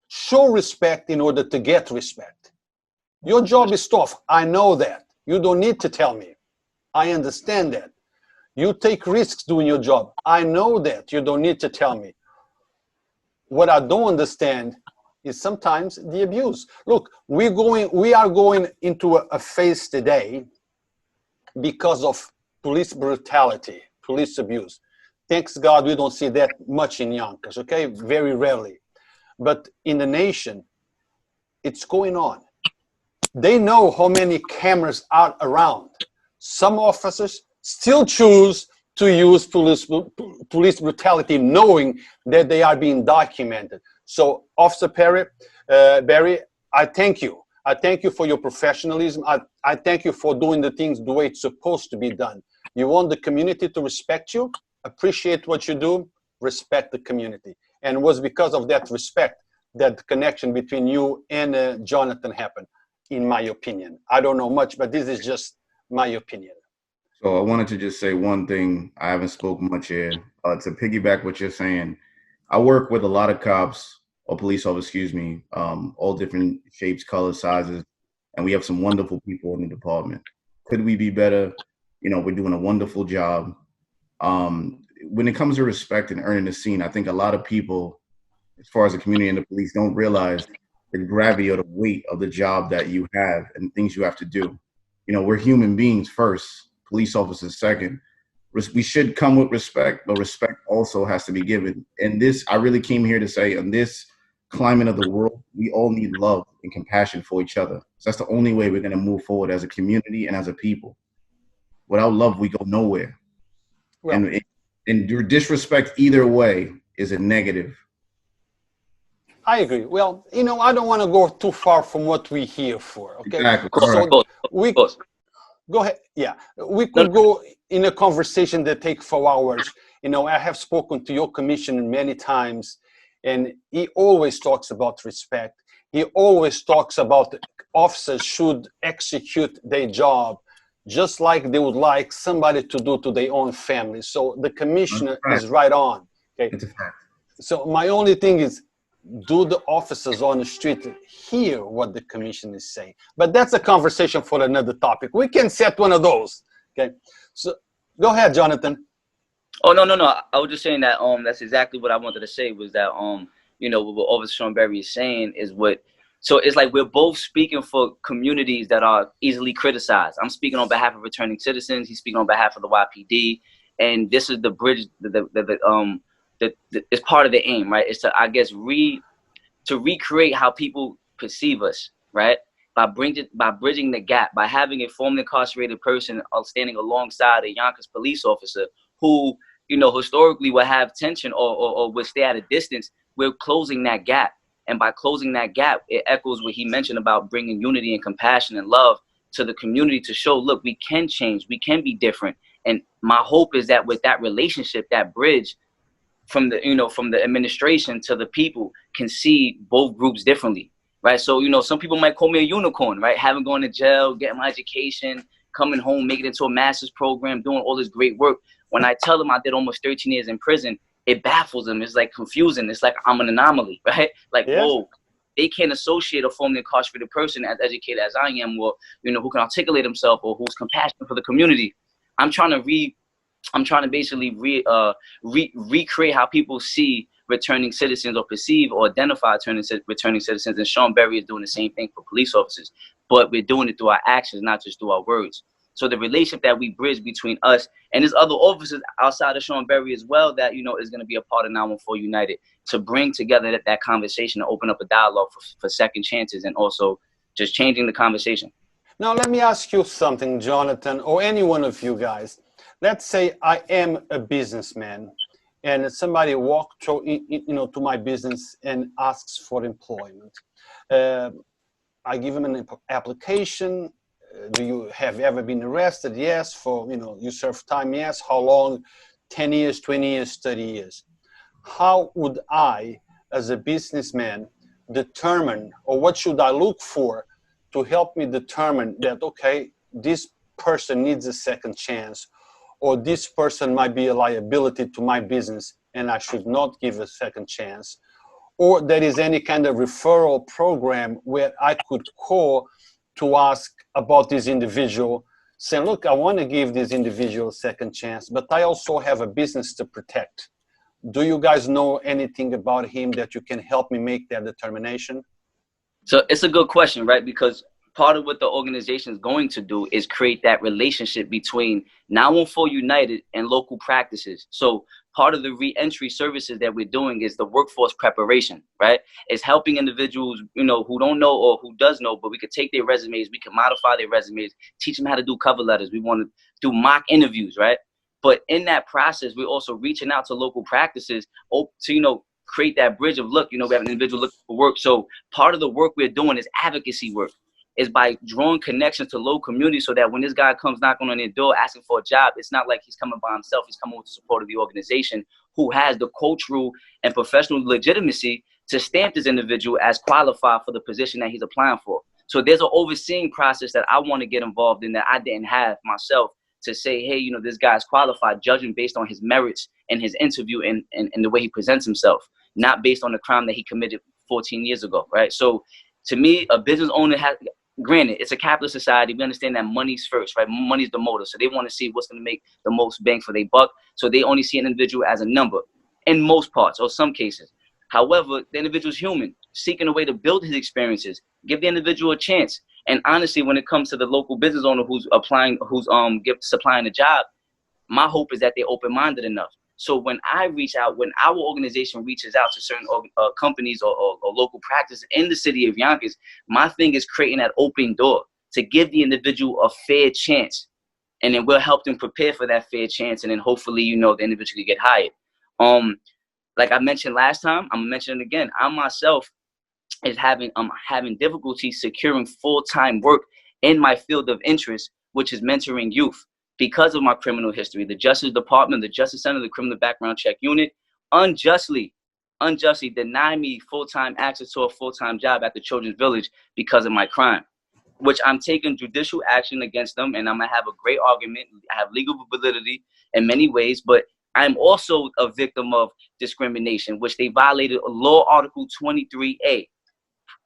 Show respect in order to get respect. Your job is tough. I know that. You don't need to tell me. I understand that. You take risks doing your job. I know that. You don't need to tell me. What I don't understand is sometimes the abuse. Look, we are going into a phase today because of police brutality, police abuse. Thanks God we don't see that much in Yonkers, okay? Very rarely. But in the nation, it's going on. They know how many cameras are around. Some officers still choose to use police brutality knowing that they are being documented. So, Officer Barry, I thank you. I thank you for your professionalism. I thank you for doing the things the way it's supposed to be done. You want the community to respect you, appreciate what you do, respect the community. And it was because of that respect that the connection between you and Jonathan happened, in my opinion. I don't know much, but this is just my opinion. So I wanted to just say one thing. I haven't spoken much here. To piggyback what you're saying, I work with a lot of cops or police officers, excuse me, all different shapes, colors, sizes, and we have some wonderful people in the department. Could we be better? You know, we're doing a wonderful job. When it comes to respect and earning the scene, I think a lot of people, as far as the community and the police, don't realize the gravity or the weight of the job that you have and things you have to do. You know, we're human beings first, police officers second. We should come with respect, but respect also has to be given. And this, I really came here to say, in this climate of the world, we all need love and compassion for each other. So that's the only way we're going to move forward as a community and as a people. Without love, we go nowhere. Well, and disrespect either way is a negative. I agree. Well, you know, I don't want to go too far from what we're here for. Okay. Exactly. So go ahead. Yeah, we could go in a conversation that takes 4 hours. You know, I have spoken to your commissioner many times, and he always talks about respect. He always talks about officers should execute their job just like they would like somebody to do to their own family. So the commissioner is right on. Okay. It's a fact. So my only thing is, do the officers on the street hear what the commission is saying? But that's a conversation for another topic. We can set one of those. Okay. So go ahead, Jonathan. Oh, no. I was just saying that that's exactly what I wanted to say, was that you know, what Officer Sean Berry is saying is what, so it's like we're both speaking for communities that are easily criticized. I'm speaking on behalf of returning citizens. He's speaking on behalf of the YPD. And this is the bridge, it's part of the aim, right? It's to, I guess, to recreate how people perceive us, right? By bridging the gap, by having a formerly incarcerated person standing alongside a Yonkers police officer who, you know, historically will have tension or would stay at a distance. We're closing that gap. And by closing that gap, it echoes what he mentioned about bringing unity and compassion and love to the community to show, look, we can change, we can be different. And my hope is that with that relationship, that bridge from the, you know, from the administration to the people can see both groups differently, right? So, you know, some people might call me a unicorn, right? Having gone to jail, getting my education, coming home, making it into a master's program, doing all this great work. When I tell them I did almost 13 years in prison, it baffles them. It's like confusing. It's like I'm an anomaly, right? Like, yeah. Whoa, they can't associate a formerly incarcerated person as educated as I am, or, you know, who can articulate himself or who's compassionate for the community. I'm trying to basically recreate how people see returning citizens or perceive or identify returning citizens. And Sean Berry is doing the same thing for police officers, but we're doing it through our actions, not just through our words. So the relationship that we bridge between us and there's other officers outside of Sean Berry as well that, you know, is going to be a part of 914 United to bring together that conversation and open up a dialogue for second chances and also just changing the conversation. Now, let me ask you something, Jonathan, or any one of you guys. Let's say I am a businessman and somebody walked to, you know, to my business and asks for employment. I give them an application. Do you have ever been arrested? Yes. For, you know, you serve time? Yes. How long? 10 years, 20 years, 30 years. How would I, as a businessman, determine, or what should I look for to help me determine that, okay, this person needs a second chance, or this person might be a liability to my business and I should not give a second chance, or there is any kind of referral program where I could call to ask about this individual, saying, look, I want to give this individual a second chance, but I also have a business to protect. Do you guys know anything about him that you can help me make that determination? So it's a good question, right? Because part of what the organization is going to do is create that relationship between 914 United and local practices. So part of the re-entry services that we're doing is the workforce preparation, right? It's helping individuals, you know, who don't know or who does know, but we could take their resumes, we can modify their resumes, teach them how to do cover letters. We want to do mock interviews, right? But in that process, we're also reaching out to local practices to, you know, create that bridge of, look, you know, we have an individual looking for work. So part of the work we're doing is advocacy work, is by drawing connections to local communities, so that when this guy comes knocking on their door asking for a job, it's not like he's coming by himself. He's coming with the support of the organization, who has the cultural and professional legitimacy to stamp this individual as qualified for the position that he's applying for. So there's an overseeing process that I want to get involved in that I didn't have myself, to say, hey, you know, this guy's qualified, judging based on his merits and his interview and the way he presents himself, not based on the crime that he committed 14 years ago, right? So to me, a business owner has, granted, it's a capitalist society. We understand that money's first, right? Money's the motive. So they want to see what's going to make the most bang for their buck. So they only see an individual as a number in most parts or some cases. However, the individual's human, seeking a way to build his experiences, give the individual a chance. And honestly, when it comes to the local business owner who's applying, who's supplying a job, my hope is that they're open-minded enough. So when I reach out, when our organization reaches out to certain companies or local practices in the city of Yonkers, my thing is creating that open door to give the individual a fair chance. And then we'll help them prepare for that fair chance. And then hopefully, you know, the individual can get hired. Like I mentioned last time, I'm mentioning it again. I myself is having difficulty securing full-time work in my field of interest, which is mentoring youth, because of my criminal history. The Justice Department, the Justice Center, the Criminal Background Check Unit unjustly denied me full-time access to a full-time job at the Children's Village because of my crime, which I'm taking judicial action against them, and I'm gonna have a great argument. I have legal validity in many ways, but I'm also a victim of discrimination, which they violated Law Article 23A.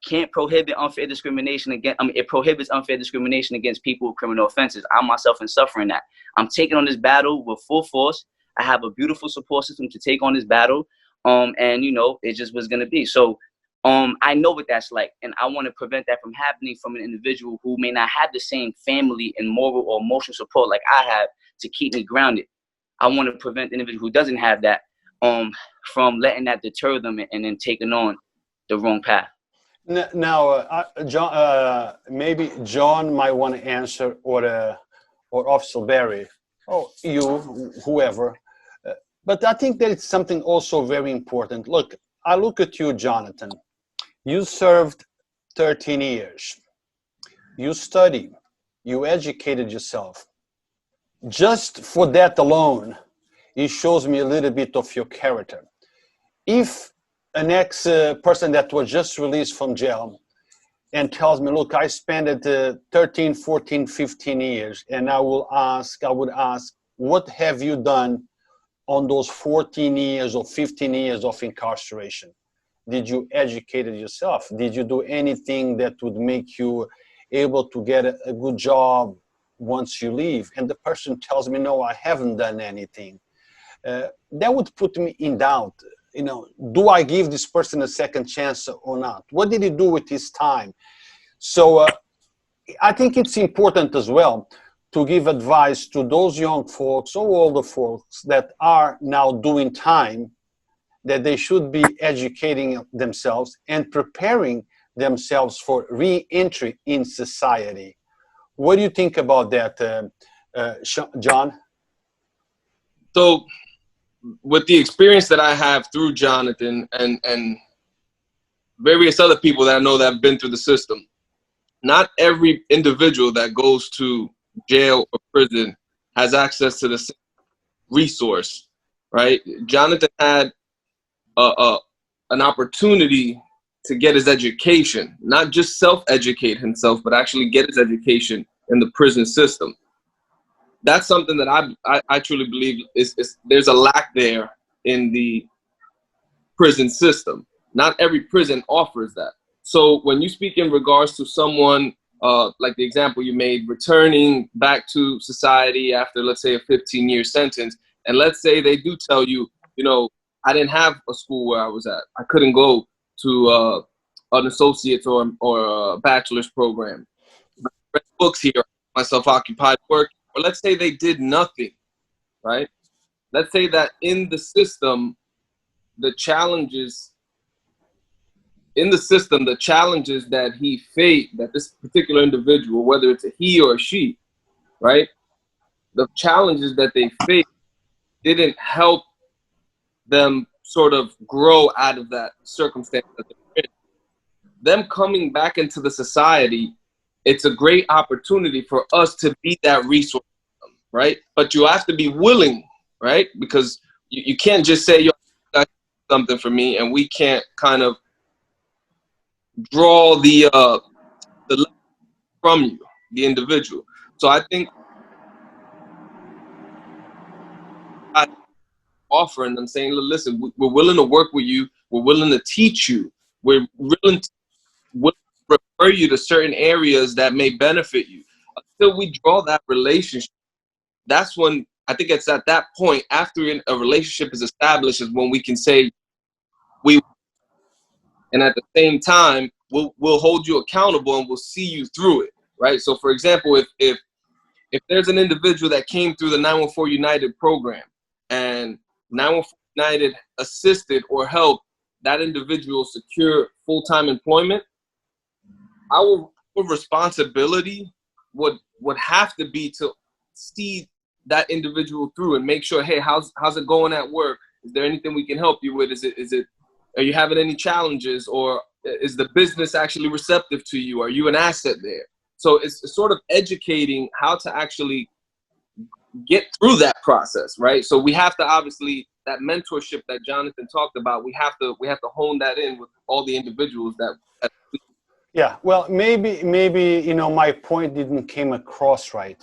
Can't prohibit unfair discrimination against, it prohibits unfair discrimination against people with criminal offenses. I myself am suffering that. I'm taking on this battle with full force. I have a beautiful support system to take on this battle. And you know, it just was gonna be. So I know what that's like, and I want to prevent that from happening from an individual who may not have the same family and moral or emotional support like I have to keep me grounded. I want to prevent the individual who doesn't have that from letting that deter them and then taking on the wrong path. Now, John, maybe John might want to answer, or Officer Barry, or you, whoever. But I think that it's something also very important. Look, I look at you, Jonathan. You served 13 years. You studied. You educated yourself. Just for that alone, it shows me a little bit of your character. If an ex-person that was just released from jail and tells me, look, I spent 13, 14, 15 years, and I would ask, what have you done on those 14 years or 15 years of incarceration? Did you educate yourself? Did you do anything that would make you able to get a good job once you leave? And the person tells me, no, I haven't done anything. That would put me in doubt. You know, do I give this person a second chance or not? What did he do with his time? So I think it's important as well to give advice to those young folks or older folks that are now doing time, that they should be educating themselves and preparing themselves for re-entry in society. What do you think about that, John? So with the experience that I have through Jonathan and various other people that I know that have been through the system, not every individual that goes to jail or prison has access to the same resource, right? Jonathan had an opportunity to get his education, not just self-educate himself, but actually get his education in the prison system. That's something that I truly believe is there's a lack there in the prison system. Not every prison offers that. So when you speak in regards to someone, like the example you made, returning back to society after, let's say, a 15-year sentence, and let's say they do tell you, you know, I didn't have a school where I was at. I couldn't go to an associate's or a bachelor's program. I read books here, myself occupied work. Or let's say they did nothing, right? let's say that in the system, the challenges that he faced, that this particular individual, whether it's a he or a she, right? The challenges that they faced didn't help them sort of grow out of that circumstance that they're in. Them coming back into the society, it's a great opportunity for us to be that resource, right? But you have to be willing, right? Because you can't just say, yo, that's something for me, and we can't kind of draw the from you, the individual. So I think I offering them, saying, listen, we're willing to work with you, we're willing to teach you, we're willing to refer you to certain areas that may benefit you. Until we draw that relationship, that's when I think it's at that point, after a relationship is established, is when we can say we, and at the same time, we'll hold you accountable and we'll see you through it, right? So for example, if there's an individual that came through the 914 United program and 914 United assisted or helped that individual secure full-time employment, our responsibility would have to be to see that individual through and make sure, hey, how's it going at work? Is there anything we can help you with? Is it are you having any challenges, or is the business actually receptive to you? Are you an asset there? So it's sort of educating how to actually get through that process, right? So we have to, obviously, that mentorship that Jonathan talked about, we have to hone that in with all the individuals that Yeah, well, maybe my point didn't came across right.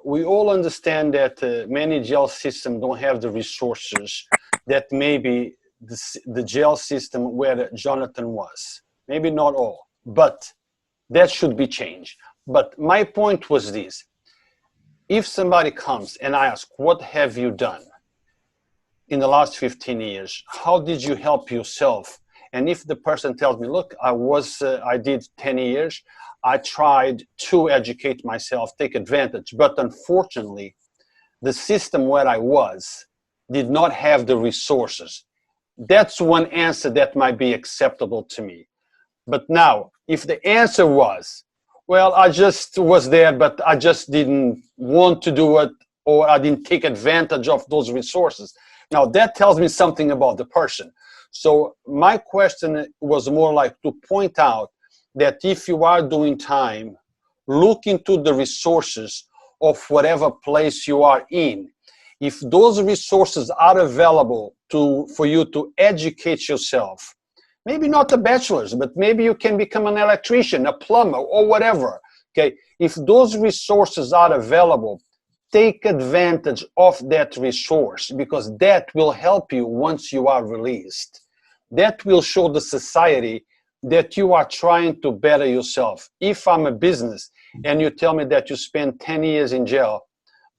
We all understand that many jail systems don't have the resources that maybe the jail system where Jonathan was. Maybe not all, but that should be changed. But my point was this: if somebody comes and I ask, "What have you done in the last 15 years? How did you help yourself?" And if the person tells me, look, I did 10 years, I tried to educate myself, take advantage, but unfortunately, the system where I was did not have the resources. That's one answer that might be acceptable to me. But now, if the answer was, well, I just was there, but I just didn't want to do it, or I didn't take advantage of those resources. Now, that tells me something about the person. So my question was more like to point out that if you are doing time, look into the resources of whatever place you are in. If those resources are available for you to educate yourself, maybe not a bachelor's, but maybe you can become an electrician, a plumber, or whatever. Okay, if those resources are available, take advantage of that resource, because that will help you once you are released. That will show the society that you are trying to better yourself. If I'm a business and you tell me that you spent 10 years in jail,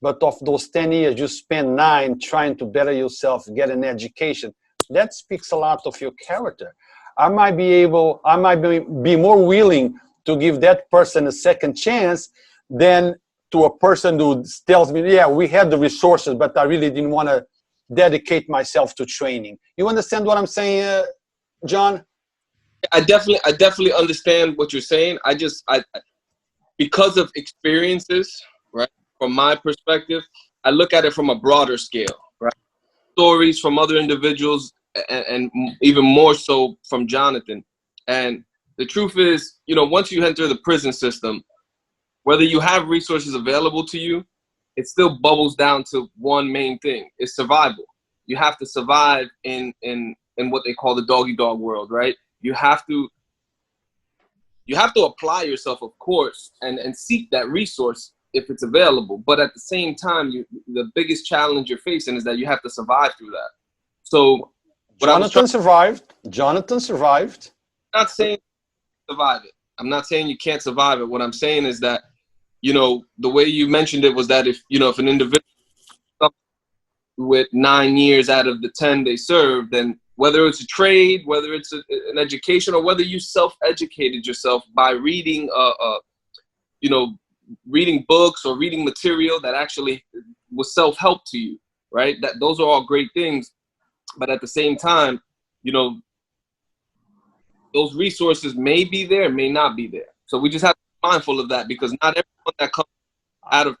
but of those 10 years you spend 9 trying to better yourself, get an education, that speaks a lot of your character. I might be more willing to give that person a second chance than to a person who tells me, yeah, we had the resources, but I really didn't want to dedicate myself to training. You understand what I'm saying, John? I definitely understand what you're saying. I because of experiences, right? From my perspective, I look at it from a broader scale, right? Stories from other individuals, and even more so from Jonathan. And the truth is, once you enter the prison system, whether you have resources available to you, it still bubbles down to one main thing: it's survival. You have to survive in what they call the dog-eat-dog world, right? You have to apply yourself, of course, and seek that resource if it's available. But at the same time, the biggest challenge you're facing is that you have to survive through that. So Jonathan survived. Jonathan survived. I'm not saying survive it. I'm not saying you can't survive it. What I'm saying is that, the way you mentioned it was that if an individual with 9 years out of the 10 they served, then whether it's a trade, whether it's an education, or whether you self-educated yourself by reading, reading books or reading material that actually was self-help to you, right? Those are all great things. But at the same time, you know, those resources may be there, may not be there. So we just have to be mindful of that, because not everyone that comes out of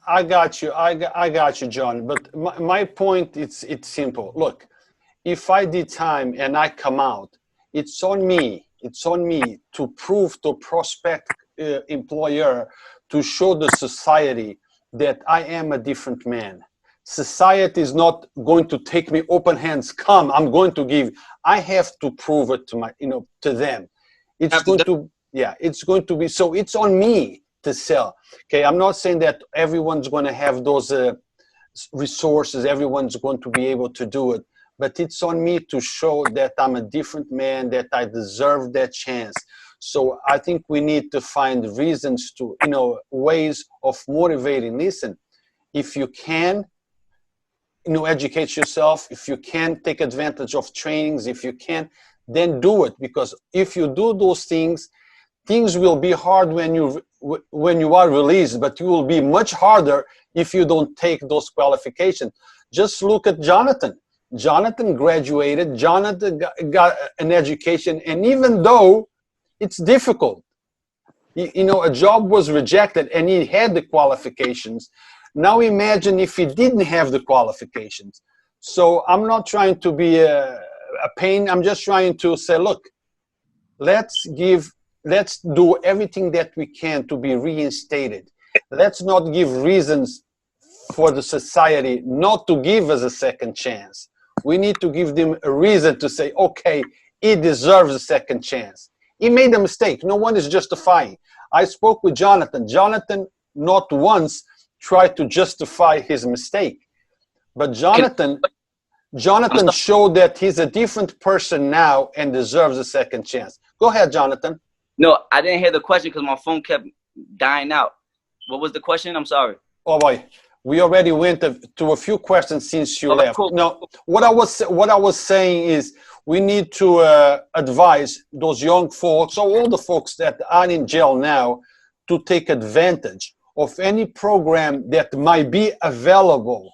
I got you. I got you, John. But my point, it's simple. Look, if I did time and I come out, it's on me. It's on me to prove to prospect employer, to show the society that I am a different man. Society is not going to take me open hands. Come, I'm going to give. I have to prove it to my, to them. It's going to, yeah, it's going to be. So it's on me to sell. Okay, I'm not saying that everyone's going to have those resources. Everyone's going to be able to do it. But it's on me to show that I'm a different man, that I deserve that chance. So I think we need to find reasons to, ways of motivating. Listen, if you can, educate yourself, if you can take advantage of trainings, if you can, then do it. Because if you do those things, things will be hard when you are released, but you will be much harder if you don't take those qualifications. Just look at Jonathan. Jonathan graduated, Jonathan got an education, and even though it's difficult, a job was rejected and he had the qualifications. Now imagine if he didn't have the qualifications. So I'm not trying to be a pain. I'm just trying to say, look, let's do everything that we can to be reinstated. Let's not give reasons for the society not to give us a second chance. We need to give them a reason to say, okay, he deserves a second chance. He made a mistake. No one is justifying. I spoke with Jonathan. Jonathan not once tried to justify his mistake. But Jonathan showed that he's a different person now and deserves a second chance. Go ahead, Jonathan. No, I didn't hear the question because my phone kept dying out. What was the question? I'm sorry. Oh boy, we already went to a few questions since you left. Cool. No, what I was saying is we need to advise those young folks, or all the folks that are in jail now, to take advantage of any program that might be available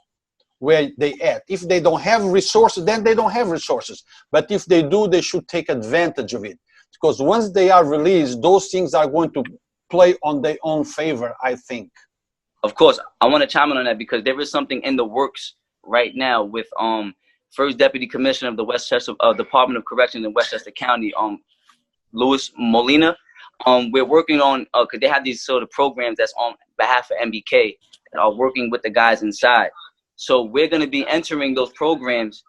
where they at. If they don't have resources, then they don't have resources. But if they do, they should take advantage of it. Because once they are released, those things are going to play on their own favor, I think. Of course, I want to chime in on that because there is something in the works right now with First Deputy Commissioner of the Westchester Department of Corrections in Westchester County, Louis Molina. We're working on because they have these sort of programs that's on behalf of MBK that are working with the guys inside. So we're going to be entering those programs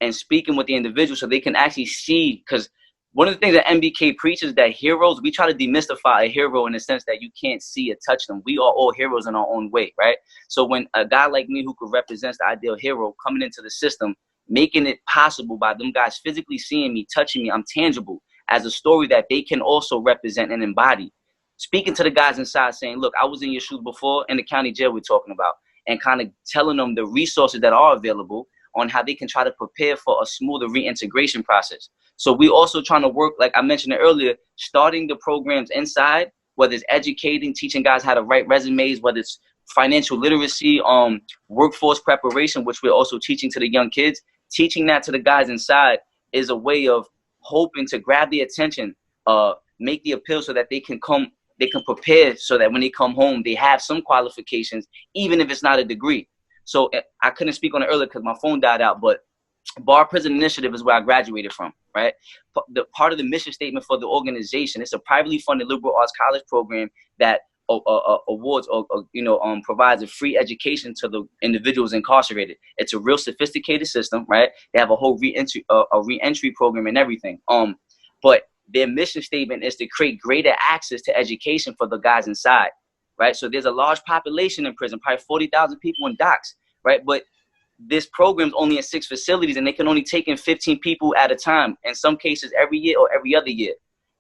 and speaking with the individuals so they can actually see, because one of the things that MBK preaches that heroes, we try to demystify a hero in the sense that you can't see or touch them. We are all heroes in our own way, right? So when a guy like me who could represent the ideal hero coming into the system, making it possible by them guys physically seeing me, touching me, I'm tangible as a story that they can also represent and embody. Speaking to the guys inside saying, look, I was in your shoes before in the county jail we're talking about, and kind of telling them the resources that are available on how they can try to prepare for a smoother reintegration process. So we also trying to work, like I mentioned it earlier, starting the programs inside, whether it's educating, teaching guys how to write resumes, whether it's financial literacy, workforce preparation, which we're also teaching to the young kids. Teaching that to the guys inside is a way of hoping to grab the attention, make the appeal so that they can prepare so that when they come home, they have some qualifications, even if it's not a degree. So I couldn't speak on it earlier because my phone died out, but Bar Prison Initiative is where I graduated from, right? The part of the mission statement for the organization, it's a privately funded liberal arts college program that awards or provides a free education to the individuals incarcerated. It's a real sophisticated system, right? They have a whole re-entry program and everything. But their mission statement is to create greater access to education for the guys inside, right? So there's a large population in prison, probably 40,000 people in docks, right? But this program's only in 6 facilities and they can only take in 15 people at a time. In some cases every year or every other year.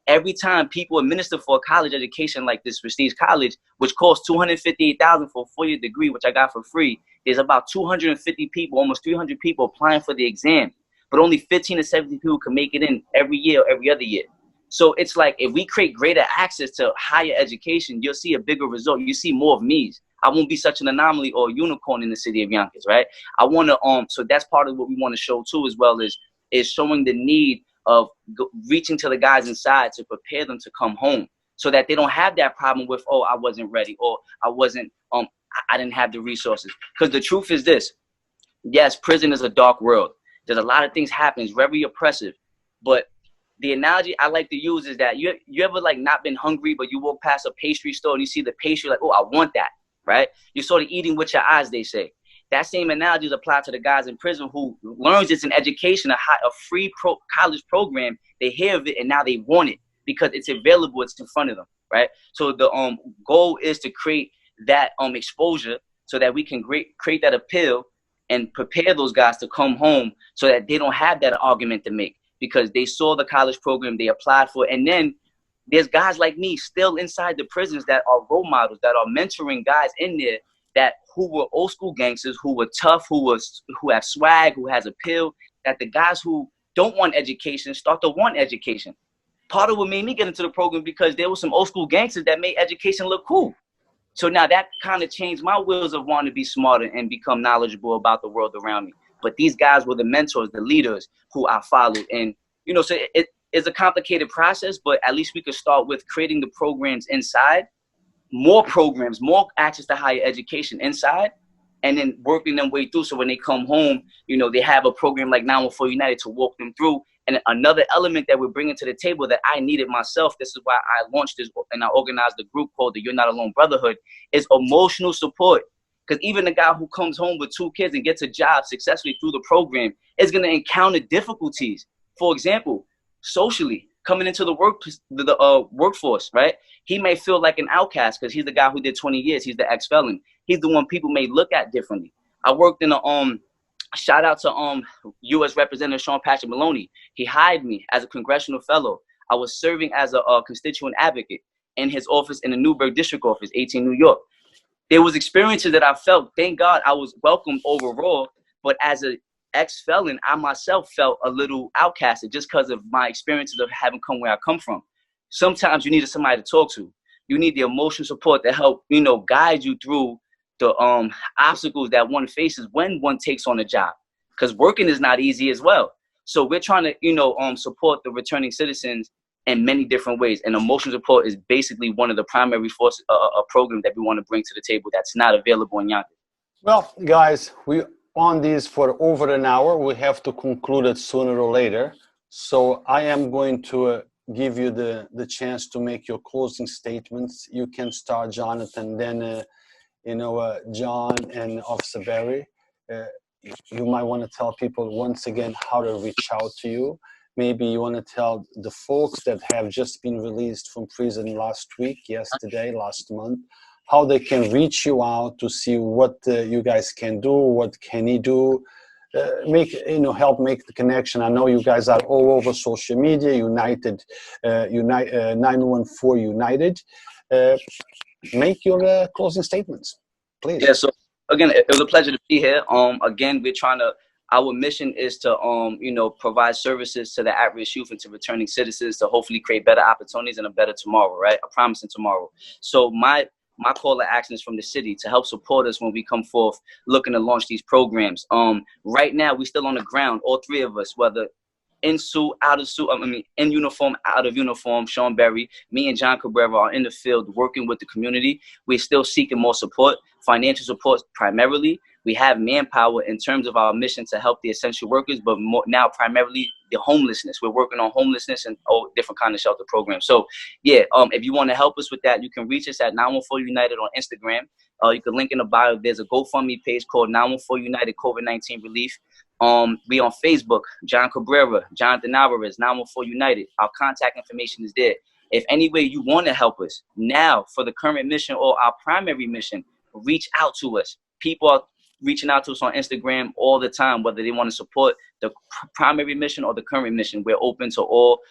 Every time people administer for a college education like this prestige college, which costs $258,000 for a 4-year degree, which I got for free, there's about 250 people, almost 300 people applying for the exam, but only 15 to 17 people can make it in every year or every other year. So it's like if we create greater access to higher education, you'll see a bigger result. You see more of me's. I won't be such an anomaly or a unicorn in the city of Yonkers, right? I want to so that's part of what we want to show too, as well as is showing the need of reaching to the guys inside to prepare them to come home, so that they don't have that problem with, oh, I wasn't ready, or I wasn't I didn't have the resources. Because the truth is this: yes, prison is a dark world. There's a lot of things happen. It's very oppressive. But the analogy I like to use is that you ever like not been hungry, but you walk past a pastry store and you see the pastry, like, oh, I want that, right? You're sort of eating with your eyes, they say. That same analogy is applied to the guys in prison who learns it's an education, a free college program. They hear of it and now they want it because it's available, it's in front of them, right? So the goal is to create that exposure so that we can create that appeal and prepare those guys to come home so that they don't have that argument to make, because they saw the college program, they applied for it. And then there's guys like me still inside the prisons that are role models, that are mentoring guys in there that who were old school gangsters, who were tough, who have swag, who has appeal, that the guys who don't want education start to want education. Part of what made me get into the program because there were some old school gangsters that made education look cool. So now that kind of changed my wheels of wanting to be smarter and become knowledgeable about the world around me. But these guys were the mentors, the leaders who I followed. And, you know, so it's a complicated process, but at least we could start with creating the programs inside, more programs, more access to higher education inside, and then working them way through. So when they come home, you know, they have a program like 914 United to walk them through. And another element that we're bringing to the table that I needed myself, this is why I launched this and I organized a group called the You're Not Alone Brotherhood, is emotional support. Because even the guy who comes home with 2 kids and gets a job successfully through the program is going to encounter difficulties. For example, socially, coming into the workforce, right? He may feel like an outcast because he's the guy who did 20 years. He's the ex-felon. He's the one people may look at differently. I worked in a shout out to U.S. Representative Sean Patrick Maloney. He hired me as a congressional fellow. I was serving as a constituent advocate in his office in the Newburgh District Office, 18 New York. There was experiences that I felt, thank God I was welcomed overall, but as an ex-felon, I myself felt a little outcasted just because of my experiences of having come where I come from. Sometimes you need somebody to talk to. You need the emotional support to help, you know, guide you through the obstacles that one faces when one takes on a job, because working is not easy as well. So we're trying to, you know, support the returning citizens in many different ways, and emotional support is basically one of the primary forces, program that we want to bring to the table that's not available in Yonkers. Well, guys, we on this for over an hour. We have to conclude it sooner or later. So I am going to give you the chance to make your closing statements. You can start, Jonathan, then you know, John and Officer Barry. You might want to tell people once again how to reach out to you. Maybe you want to tell the folks that have just been released from prison last week, yesterday, last month, how they can reach you out to see what you guys can do, what can you do, help make the connection. I know you guys are all over social media, 914 United. Make your closing statements, please. Yeah, so again, it was a pleasure to be here. Again, our mission is to, provide services to the at-risk youth and to returning citizens to hopefully create better opportunities and a better tomorrow, right? A promising tomorrow. So my call to action is from the city to help support us when we come forth looking to launch these programs. Right now, we're still on the ground, all 3 of us, whether in suit, out of suit, in uniform, out of uniform. Sean Berry, me and John Cabrera are in the field working with the community. We're still seeking more support, financial support primarily. We have manpower in terms of our mission to help the essential workers, but more, now primarily the homelessness. We're working on homelessness and all different kind of shelter programs. So yeah, if you want to help us with that, you can reach us at 914 United on Instagram. You can link in the bio. There's a GoFundMe page called 914 United COVID-19 Relief. We on Facebook, John Cabrera, Jonathan Alvarez, 914 United. Our contact information is there. If any way you want to help us now for the current mission or our primary mission, reach out to us. People are reaching out to us on Instagram all the time, whether they want to support the primary mission or the current mission. We're open to all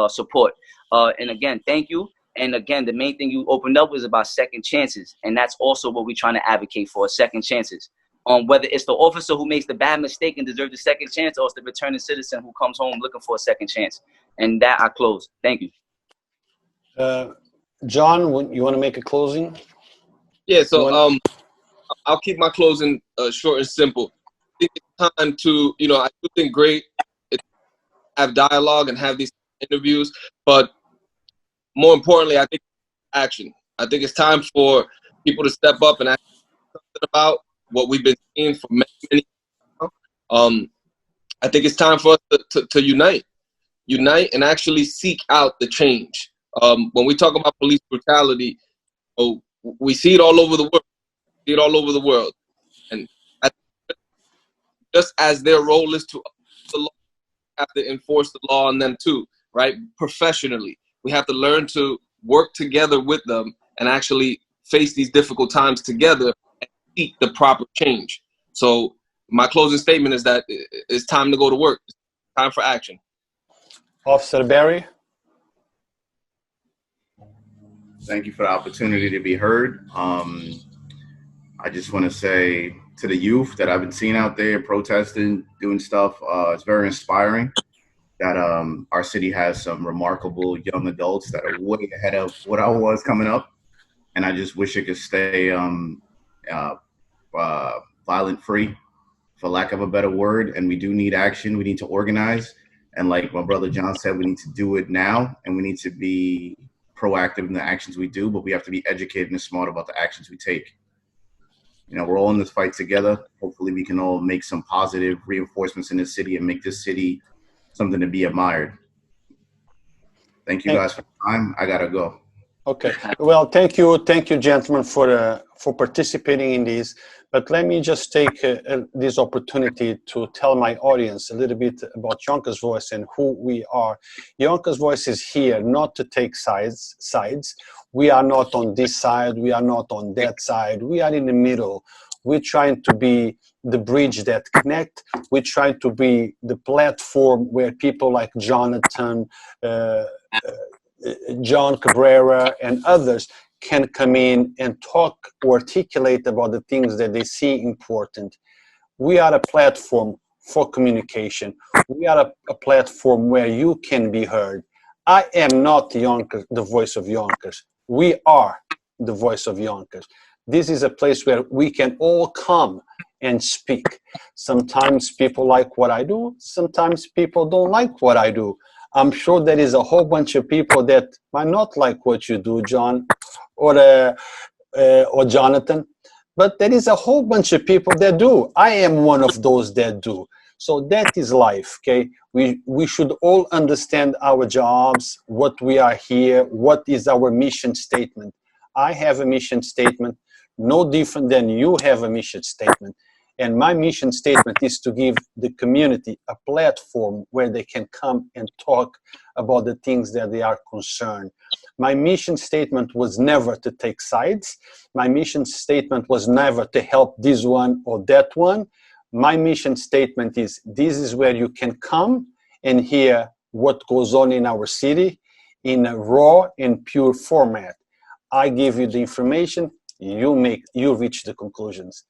support. And again, thank you. And again, the main thing you opened up was about second chances. And that's also what we're trying to advocate for, second chances. Whether it's the officer who makes the bad mistake and deserves the second chance, or it's the returning citizen who comes home looking for a second chance. And that I close. Thank you. John, you want to make a closing? Yeah, so I'll keep my closing short and simple. I think it's time to, I do think great it's have dialogue and have these interviews, but more importantly, I think action. I think it's time for people to step up and act something about what we've been seeing for many, many years now. I think it's time for us to unite and actually seek out the change. When we talk about police brutality, we see it all over the world. See it all over the world, and I, just as their role is to uphold the law, we have to enforce the law on them too, right? Professionally, we have to learn to work together with them and actually face these difficult times together and seek the proper change. So my closing statement is that it's time to go to work. It's time for action. Officer Barry. Thank you for the opportunity to be heard. I just want to say to the youth that I've been seeing out there protesting, doing stuff, it's very inspiring that our city has some remarkable young adults that are way ahead of what I was coming up. And I just wish it could stay violent free, for lack of a better word. And we do need action. We need to organize. And like my brother John said, we need to do it now, and we need to be proactive in the actions we do, but we have to be educated and smart about the actions we take. We're all in this fight together. Hopefully we can all make some positive reinforcements in this city and make this city something to be admired. Thank you guys for the time. I gotta go. Okay. Well, thank you, gentlemen, for participating in this. But let me just take this opportunity to tell my audience a little bit about Yonkers Voice and who we are. Yonkers Voice is here not to take sides. We are not on this side. We are not on that side. We are in the middle. We're trying to be the bridge that connect. We're trying to be the platform where people like Jonathan, John Cabrera, and others can come in and talk or articulate about the things that they see important. We are a platform for communication. We are a platform where you can be heard. I am not Yonkers, the voice of Yonkers. We are the voice of Yonkers. This is a place where we can all come and speak. Sometimes people like what I do. Sometimes people don't like what I do. I'm sure there is a whole bunch of people that might not like what you do, John, or Jonathan, but there is a whole bunch of people that do. I am one of those that do. So that is life, okay? We should all understand our jobs, what we are here, what is our mission statement. I have a mission statement, no different than you have a mission statement. And my mission statement is to give the community a platform where they can come and talk about the things that they are concerned. My mission statement was never to take sides. My mission statement was never to help this one or that one. My mission statement is this is where you can come and hear what goes on in our city in a raw and pure format. I give you the information, you reach the conclusions.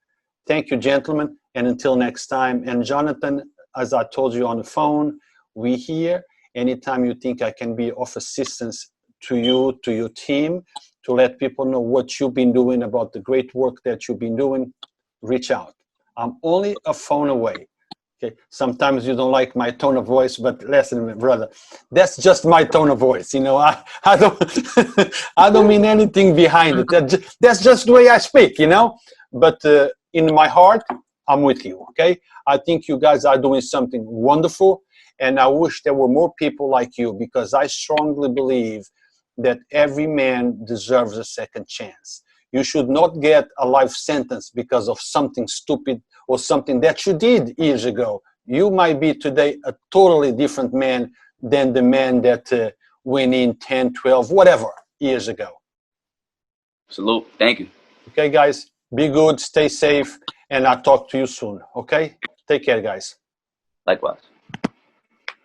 Thank you, gentlemen, and until next time. And Jonathan, as I told you on the phone, we here. Anytime you think I can be of assistance to you, to your team, to let people know what you've been doing, about the great work that you've been doing, reach out. I'm only a phone away. Okay. Sometimes you don't like my tone of voice, but listen, brother, that's just my tone of voice. I don't, I don't mean anything behind it. That's just the way I speak, But in my heart, I'm with you, okay? I think you guys are doing something wonderful, and I wish there were more people like you, because I strongly believe that every man deserves a second chance. You should not get a life sentence because of something stupid or something that you did years ago. You might be today a totally different man than the man that went in 10, 12, whatever years ago. Salute. Thank you. Okay, guys, be good, stay safe, and I'll talk to you soon, okay? Take care, guys. Likewise.